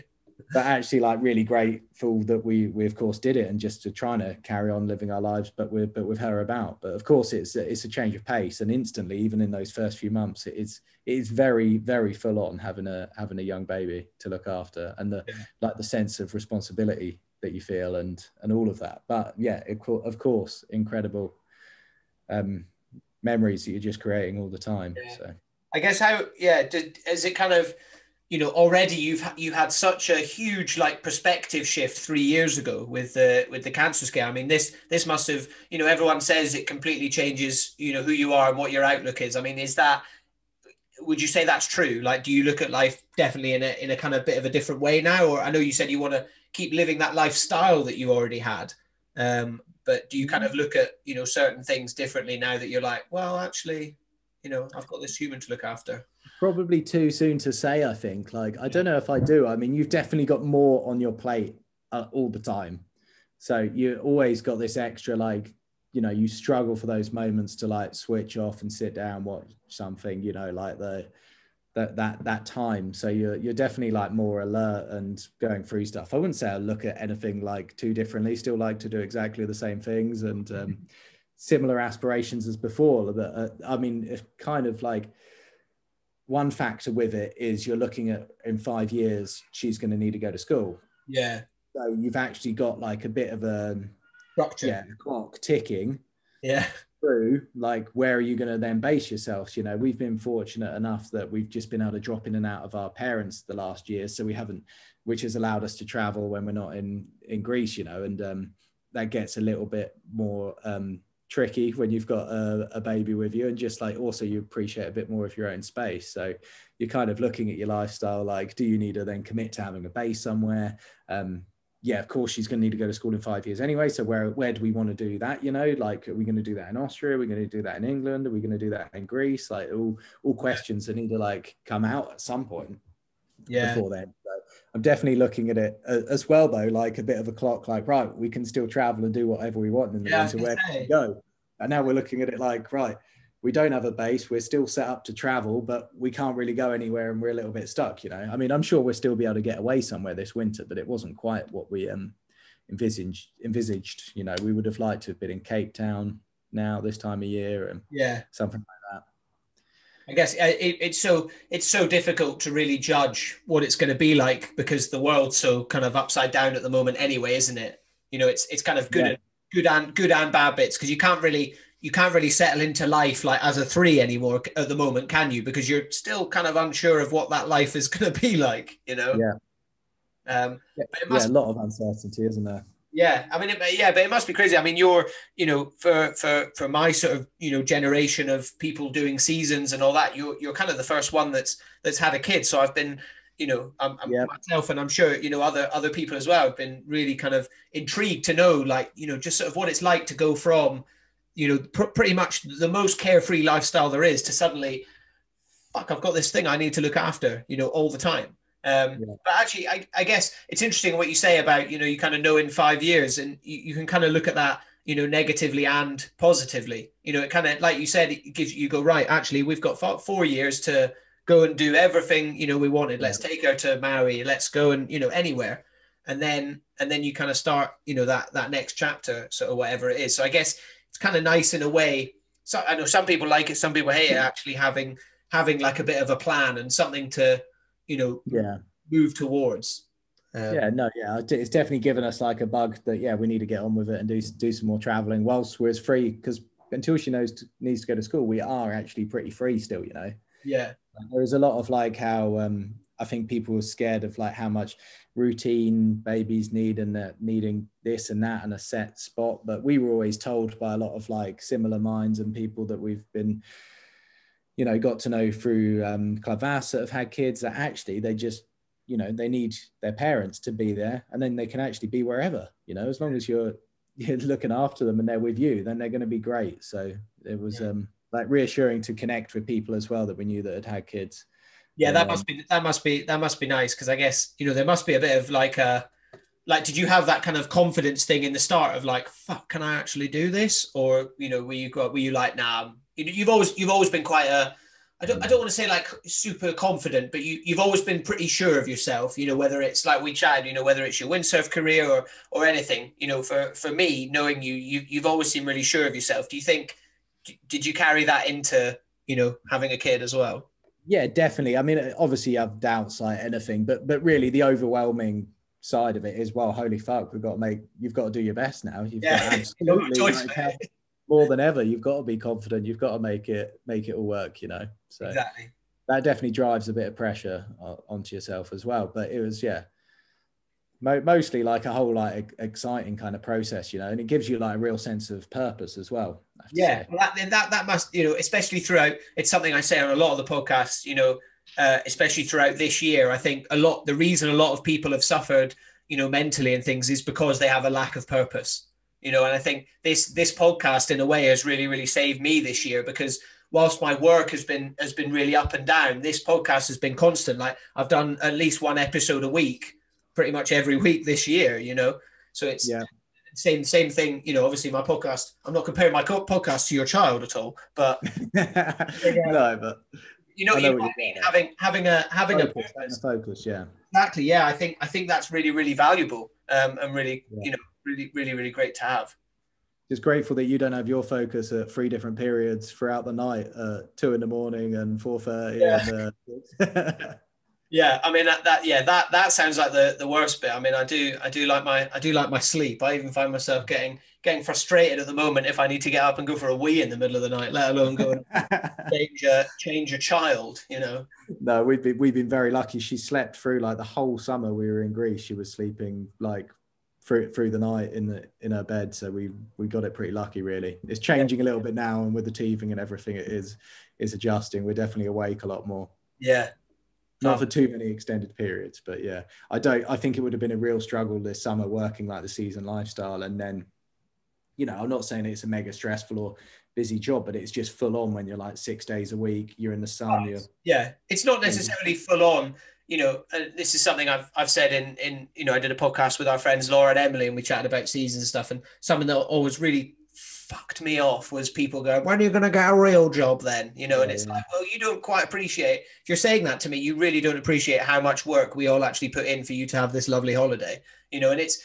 F: But actually, like, really grateful that we of course did it, and just to trying to carry on living our lives, but with her about. But of course, it's a change of pace, and instantly, even in those first few months, it's very, very full on having a young baby to look after, and the sense of responsibility that you feel, and all of that. But yeah, of course, incredible memories that you're just creating all the time. Yeah. So
E: I guess is it kind of, you know, already you had such a huge like perspective shift 3 years ago with the cancer scare. I mean, this must have, you know, everyone says it completely changes, you know, who you are and what your outlook is. I mean, would you say that's true? Like, do you look at life definitely in a kind of bit of a different way now? Or I know you said you want to keep living that lifestyle that you already had. But do you kind of look at, you know, certain things differently now that you're like, well, actually, you know, I've got this human to look after?
F: Probably too soon to say, I think. Like, I don't know if I do. I mean, you've definitely got more on your plate all the time. So you always got this extra, like, you know, you struggle for those moments to like switch off and sit down, watch something, you know, like that time. So you're definitely like more alert and going through stuff. I wouldn't say I look at anything like too differently, still like to do exactly the same things and similar aspirations as before. But I mean, it's kind of like, one factor with it is you're looking at in 5 years, she's going to need to go to school.
E: Yeah.
F: So you've actually got like a bit of a
E: structure,
F: clock ticking.
E: Yeah.
F: through, like, where are you going to then base yourselves? You know, we've been fortunate enough that we've just been able to drop in and out of our parents the last year, so we haven't, which has allowed us to travel when we're not in Greece, you know, and that gets a little bit more tricky when you've got a baby with you, and just like also you appreciate a bit more of your own space. So you're kind of looking at your lifestyle, like, do you need to then commit to having a base somewhere? Yeah, of course, she's going to need to go to school in 5 years anyway. So where do we want to do that? You know, like, are we going to do that in Austria? Are we going to do that in England? Are we going to do that in Greece? Like, all questions that need to like come out at some point. Before then. So I'm definitely looking at it as well, though, like a bit of a clock, like, right, we can still travel and do whatever we want in the winter. Where can we go? And now we're looking at it like, right, we don't have a base, we're still set up to travel, but we can't really go anywhere and we're a little bit stuck, you know. I mean, I'm sure we'll still be able to get away somewhere this winter, but it wasn't quite what we envisaged. You know, we would have liked to have been in Cape Town now this time of year and something like that.
E: I guess it's so difficult to really judge what it's going to be like, because the world's so kind of upside down at the moment anyway, isn't it? You know, it's kind of good and bad bits, because you can't really settle into life like as a 3 anymore at the moment, can you? Because you're still kind of unsure of what that life is going to be like, you know? But it must,
F: a lot of uncertainty, isn't there?
E: Yeah, I mean, but it must be crazy. I mean, you're, you know, for my sort of, you know, generation of people doing seasons and all that, you're kind of the first one that's had a kid. So I've been, you know, I'm myself, and I'm sure, you know, other people as well have been really kind of intrigued to know, like, you know, just sort of what it's like to go from, you know, pretty much the most carefree lifestyle there is to suddenly, fuck, I've got this thing I need to look after, you know, all the time. But actually, I guess it's interesting what you say about, you know, you kind of know in 5 years, and you can kind of look at that, you know, negatively and positively. You know, it kind of, like you said, it gives you go, right, actually, we've got 4 years to go and do everything, you know, we wanted. Let's take her to Maui. Let's go and, you know, anywhere. And then you kind of start, you know, that next chapter, sort of whatever it is. So I guess it's kind of nice in a way. So I know some people like it, some people hate it, actually having like a bit of a plan and something to, you know, move towards.
F: It's definitely given us like a bug that, we need to get on with it and do some more traveling whilst we're free, because until she needs to go to school, we are actually pretty free still, you know. There's a lot of like how I think people are scared of like how much routine babies need and needing this and that and a set spot, but we were always told by a lot of like similar minds and people that we've been, you know, got to know through Club Vass that have had kids, that actually they just, you know, they need their parents to be there, and then they can actually be wherever, you know, as long as you're looking after them and they're with you, then they're going to be great. So it was like reassuring to connect with people as well that we knew that had kids.
E: That must be nice, because I guess, you know, there must be a bit of like did you have that kind of confidence thing in the start of like, fuck, can I actually do this? Or, you know, were you like, nah, you've always been quite I don't want to say like super confident, but you've always been pretty sure of yourself, you know, whether it's like we chatted, you know, whether it's your windsurf career or anything, you know, for me, knowing you've always seemed really sure of yourself. Do you think, did you carry that into, you know, having a kid as well?
F: Yeah, definitely. I mean, obviously you have doubts like anything, but really the overwhelming side of it is, well, holy fuck, you've got to do your best now. You've got absolutely more than ever, you've got to be confident. You've got to make it all work, you know. So
E: exactly.
F: That definitely drives a bit of pressure onto yourself as well. But it was, mostly like a whole like exciting kind of process, you know, and it gives you like a real sense of purpose as well.
E: Well, that must, you know, especially throughout, it's something I say on a lot of the podcasts, you know, especially throughout this year. I think the reason a lot of people have suffered, you know, mentally and things is because they have a lack of purpose, you know. And I think this podcast in a way has really, really saved me this year, because whilst my work has been really up and down, this podcast has been constant. Like I've done at least one episode a week, pretty much every week this year, you know. So it's same thing, you know. Obviously my podcast, I'm not comparing my podcast to your child at all, but
F: no, but
E: you know what I mean? Having a
F: focus,
E: exactly. I think that's really, really valuable, and really, you know, really, really, really great to have.
F: Just grateful that you don't have your focus at 3 different periods throughout the night, 2 in the morning and 4:30.
E: Yeah, I mean that sounds like the worst bit. I mean, I do like my sleep. I even find myself getting frustrated at the moment if I need to get up and go for a wee in the middle of the night, let alone go and change a child. You know.
F: No, we've been very lucky. She slept through like the whole summer we were in Greece. She was sleeping like through the night in her bed. So we got it pretty lucky, really. It's changing a little bit now, and with the teething and everything, it is adjusting. We're definitely awake a lot more.
E: Yeah.
F: Not for too many extended periods, but yeah, I think it would have been a real struggle this summer working like the season lifestyle. And then, you know, I'm not saying it's a mega stressful or busy job, but it's just full on when you're like 6 days a week, you're in the sun.
E: Yeah, it's not necessarily full on. You know, this is something I've said in you know, I did a podcast with our friends Laura and Emily, and we chatted about seasons and stuff. And something that always really fucked me off was people going, when are you going to get a real job then? You know, and it's like, well, you don't quite appreciate, if you're saying that to me, you really don't appreciate how much work we all actually put in for you to have this lovely holiday, you know. And it's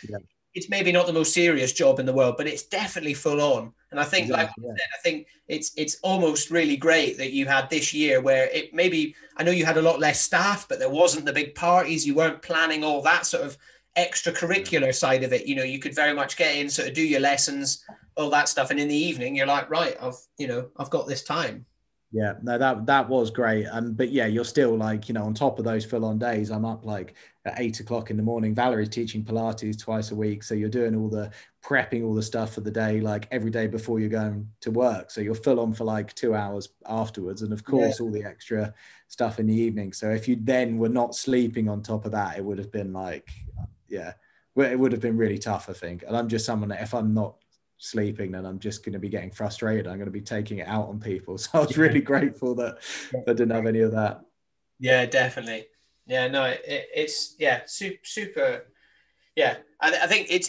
E: maybe not the most serious job in the world, but it's definitely full on. And I think, like I said, I think it's almost really great that you had this year where it maybe, I know you had a lot less staff, but there wasn't the big parties. You weren't planning all that sort of extracurricular side of it. You know, you could very much get in, sort of do your lessons, all that stuff, and in the evening you're like, right, I've got this time.
F: Yeah, no, that was great. But yeah, you're still like, you know, on top of those full-on days, I'm up like at 8 o'clock in the morning. Valerie's teaching Pilates twice a week, so you're doing all the prepping, all the stuff for the day, like every day before you're going to work. So you're full on for like 2 hours afterwards, and of course all the extra stuff in the evening. So if you then were not sleeping on top of that, it would have been like, it would have been really tough, I think. And I'm just someone that if I'm not sleeping, then I'm just going to be getting frustrated. I'm going to be taking it out on people. So I was really grateful that I didn't have any of that. Yeah,
E: definitely. Yeah, no, it's super. Yeah, I think it's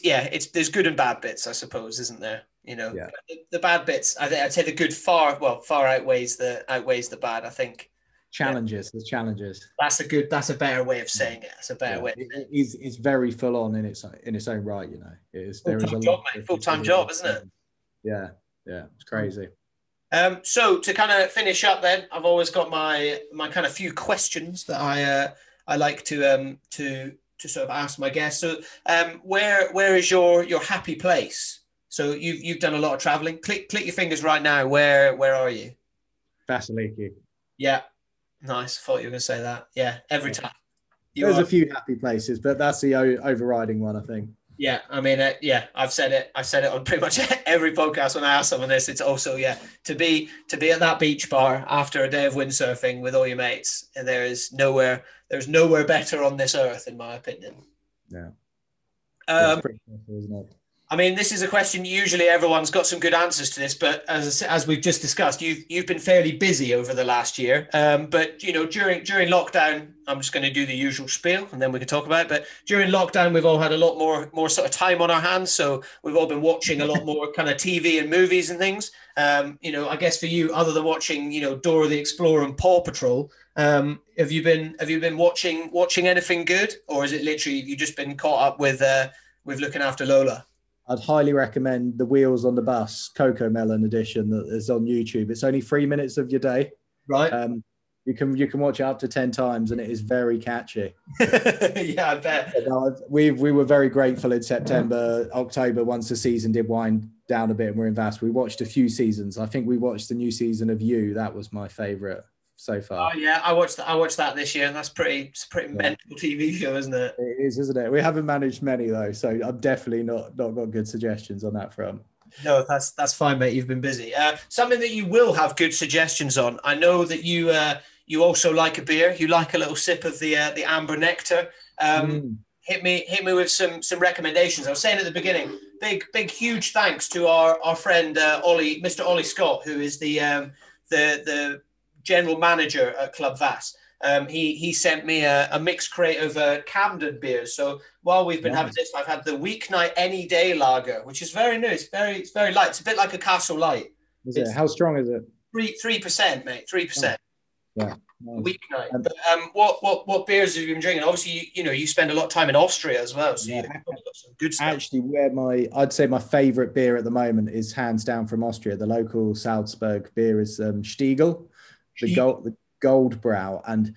E: there's good and bad bits, I suppose, isn't there? You know, the bad bits, I'd say the good far outweighs the bad. I think
F: there's challenges.
E: That's a better way of saying it. It's a better way.
F: It's very full on in its own right. You know, there is a
E: full-time job, isn't it?
F: Yeah, it's crazy.
E: So to kind of finish up, then I've always got my kind of few questions that I like to sort of ask my guests. So where is your happy place? So you've done a lot of traveling. Click your fingers right now. Where are you?
F: Vasiliki.
E: Yeah. Nice. I thought you were going to say that. Yeah, every time.
F: There's a few happy places, but that's the overriding one, I think.
E: Yeah, I mean, I've said it on pretty much every podcast when I ask someone this. It's also, to be at that beach bar after a day of windsurfing with all your mates, and there's nowhere better on this earth, in my opinion.
F: Yeah. It's pretty special, isn't it?
E: I mean, this is a question. Usually, everyone's got some good answers to this, but as we've just discussed, you've been fairly busy over the last year. But you know, during lockdown, I'm just going to do the usual spiel, and then we can talk about it. But during lockdown, we've all had a lot more sort of time on our hands, so we've all been watching a lot more kind of TV and movies and things. You know, I guess for you, other than watching, you know, Dora the Explorer and Paw Patrol, have you been watching anything good, or is it literally you just been caught up with looking after Lola?
F: I'd highly recommend the Wheels on the Bus Coco Melon edition that is on YouTube. It's only 3 minutes of your day.
E: Right.
F: You can watch it up to 10 times, and it is very catchy.
E: Yeah, I bet.
F: We were very grateful in September, October, once the season did wind down a bit and we're in Vass. We watched a few seasons. I think we watched the new season of You. That was my favorite so far.
E: Oh yeah, I watched that this year, and it's a pretty mental TV show, isn't it?
F: It is, isn't it? We haven't managed many though, so I'm definitely not got good suggestions on that front.
E: No, that's fine, mate. You've been busy. Something that you will have good suggestions on. I know that you also like a beer. You like a little sip of the amber nectar. Hit me with some recommendations. I was saying at the beginning, big huge thanks to our friend Ollie, Mr. Ollie Scott, who is the general manager at Club Vass. He sent me a mixed crate of Camden beers. So while we've been having this, I've had the Weeknight Any Day Lager, which is very new. It's very light. It's a bit like a Castle Light.
F: Is it? How strong is it?
E: 3%, mate. 3%.
F: Yeah.
E: Nice. Weeknight. But what beers have you been drinking? Obviously, you spend a lot of time in Austria as well, so you've got some good stuff.
F: Actually, I'd say my favorite beer at the moment is hands down from Austria. The local Salzburg beer is Stiegel. The gold brow, and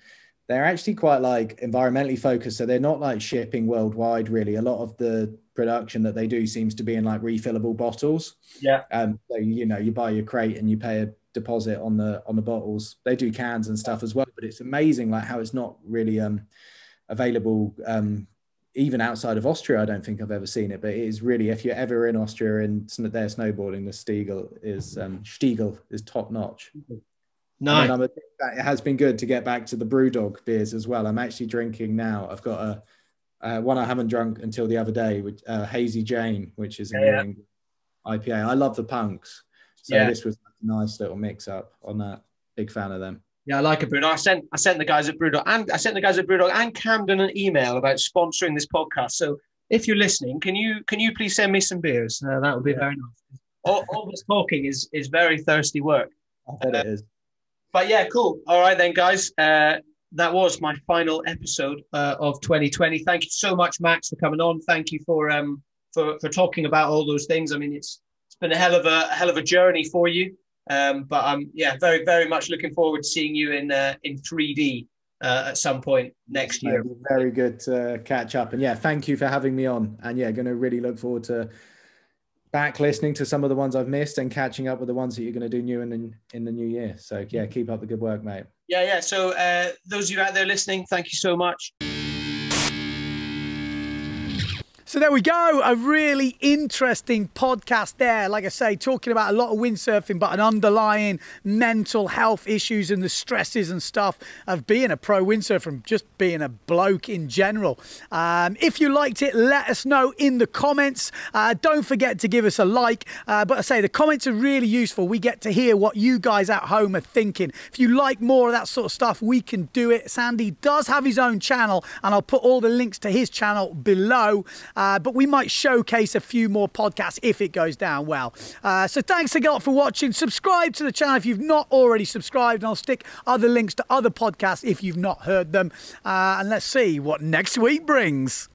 F: they're actually quite like environmentally focused. So they're not like shipping worldwide, really. A lot of the production that they do seems to be in like refillable bottles.
E: Yeah.
F: So, you know, you buy your crate and you pay a deposit on the bottles. They do cans and stuff as well, but it's amazing like how it's not really available even outside of Austria. I don't think I've ever seen it, but it is really, if you're ever in Austria and they're snowboarding, the Stiegel is top notch.
E: Nice.
F: And it has been good to get back to the Brewdog beers as well. I'm actually drinking now. I've got one I haven't drunk until the other day, with Hazy Jane, which is a New England IPA. I love the punks, so this was a nice little mix up on that. Big fan of them.
E: Yeah, I like a Brewdog. I sent the guys at Brewdog and Camden an email about sponsoring this podcast. So if you're listening, can you please send me some beers? That would be very nice. All this talking is very thirsty work.
F: I bet it is.
E: But yeah, cool. All right then, guys. That was my final episode of 2020. Thank you so much, Max, for coming on. Thank you for talking about all those things. I mean, it's been a hell of a journey for you. But I'm very, very much looking forward to seeing you in 3D at some point next year.
F: Very good to catch up. And yeah, thank you for having me on. And yeah, going to really look forward to back listening to some of the ones I've missed and catching up with the ones that you're going to do new in the new year. So yeah, keep up the good work, mate.
E: Yeah. So those of you out there listening, thank you so much.
C: So there we go, a really interesting podcast there. Like I say, talking about a lot of windsurfing, but an underlying mental health issues and the stresses and stuff of being a pro windsurfer and just being a bloke in general. If you liked it, let us know in the comments. Don't forget to give us a like. But I say the comments are really useful. We get to hear what you guys at home are thinking. If you like more of that sort of stuff, we can do it. Sandy does have his own channel, and I'll put all the links to his channel below. But we might showcase a few more podcasts if it goes down well. So thanks a lot for watching. Subscribe to the channel if you've not already subscribed, and I'll stick other links to other podcasts if you've not heard them. And let's see what next week brings.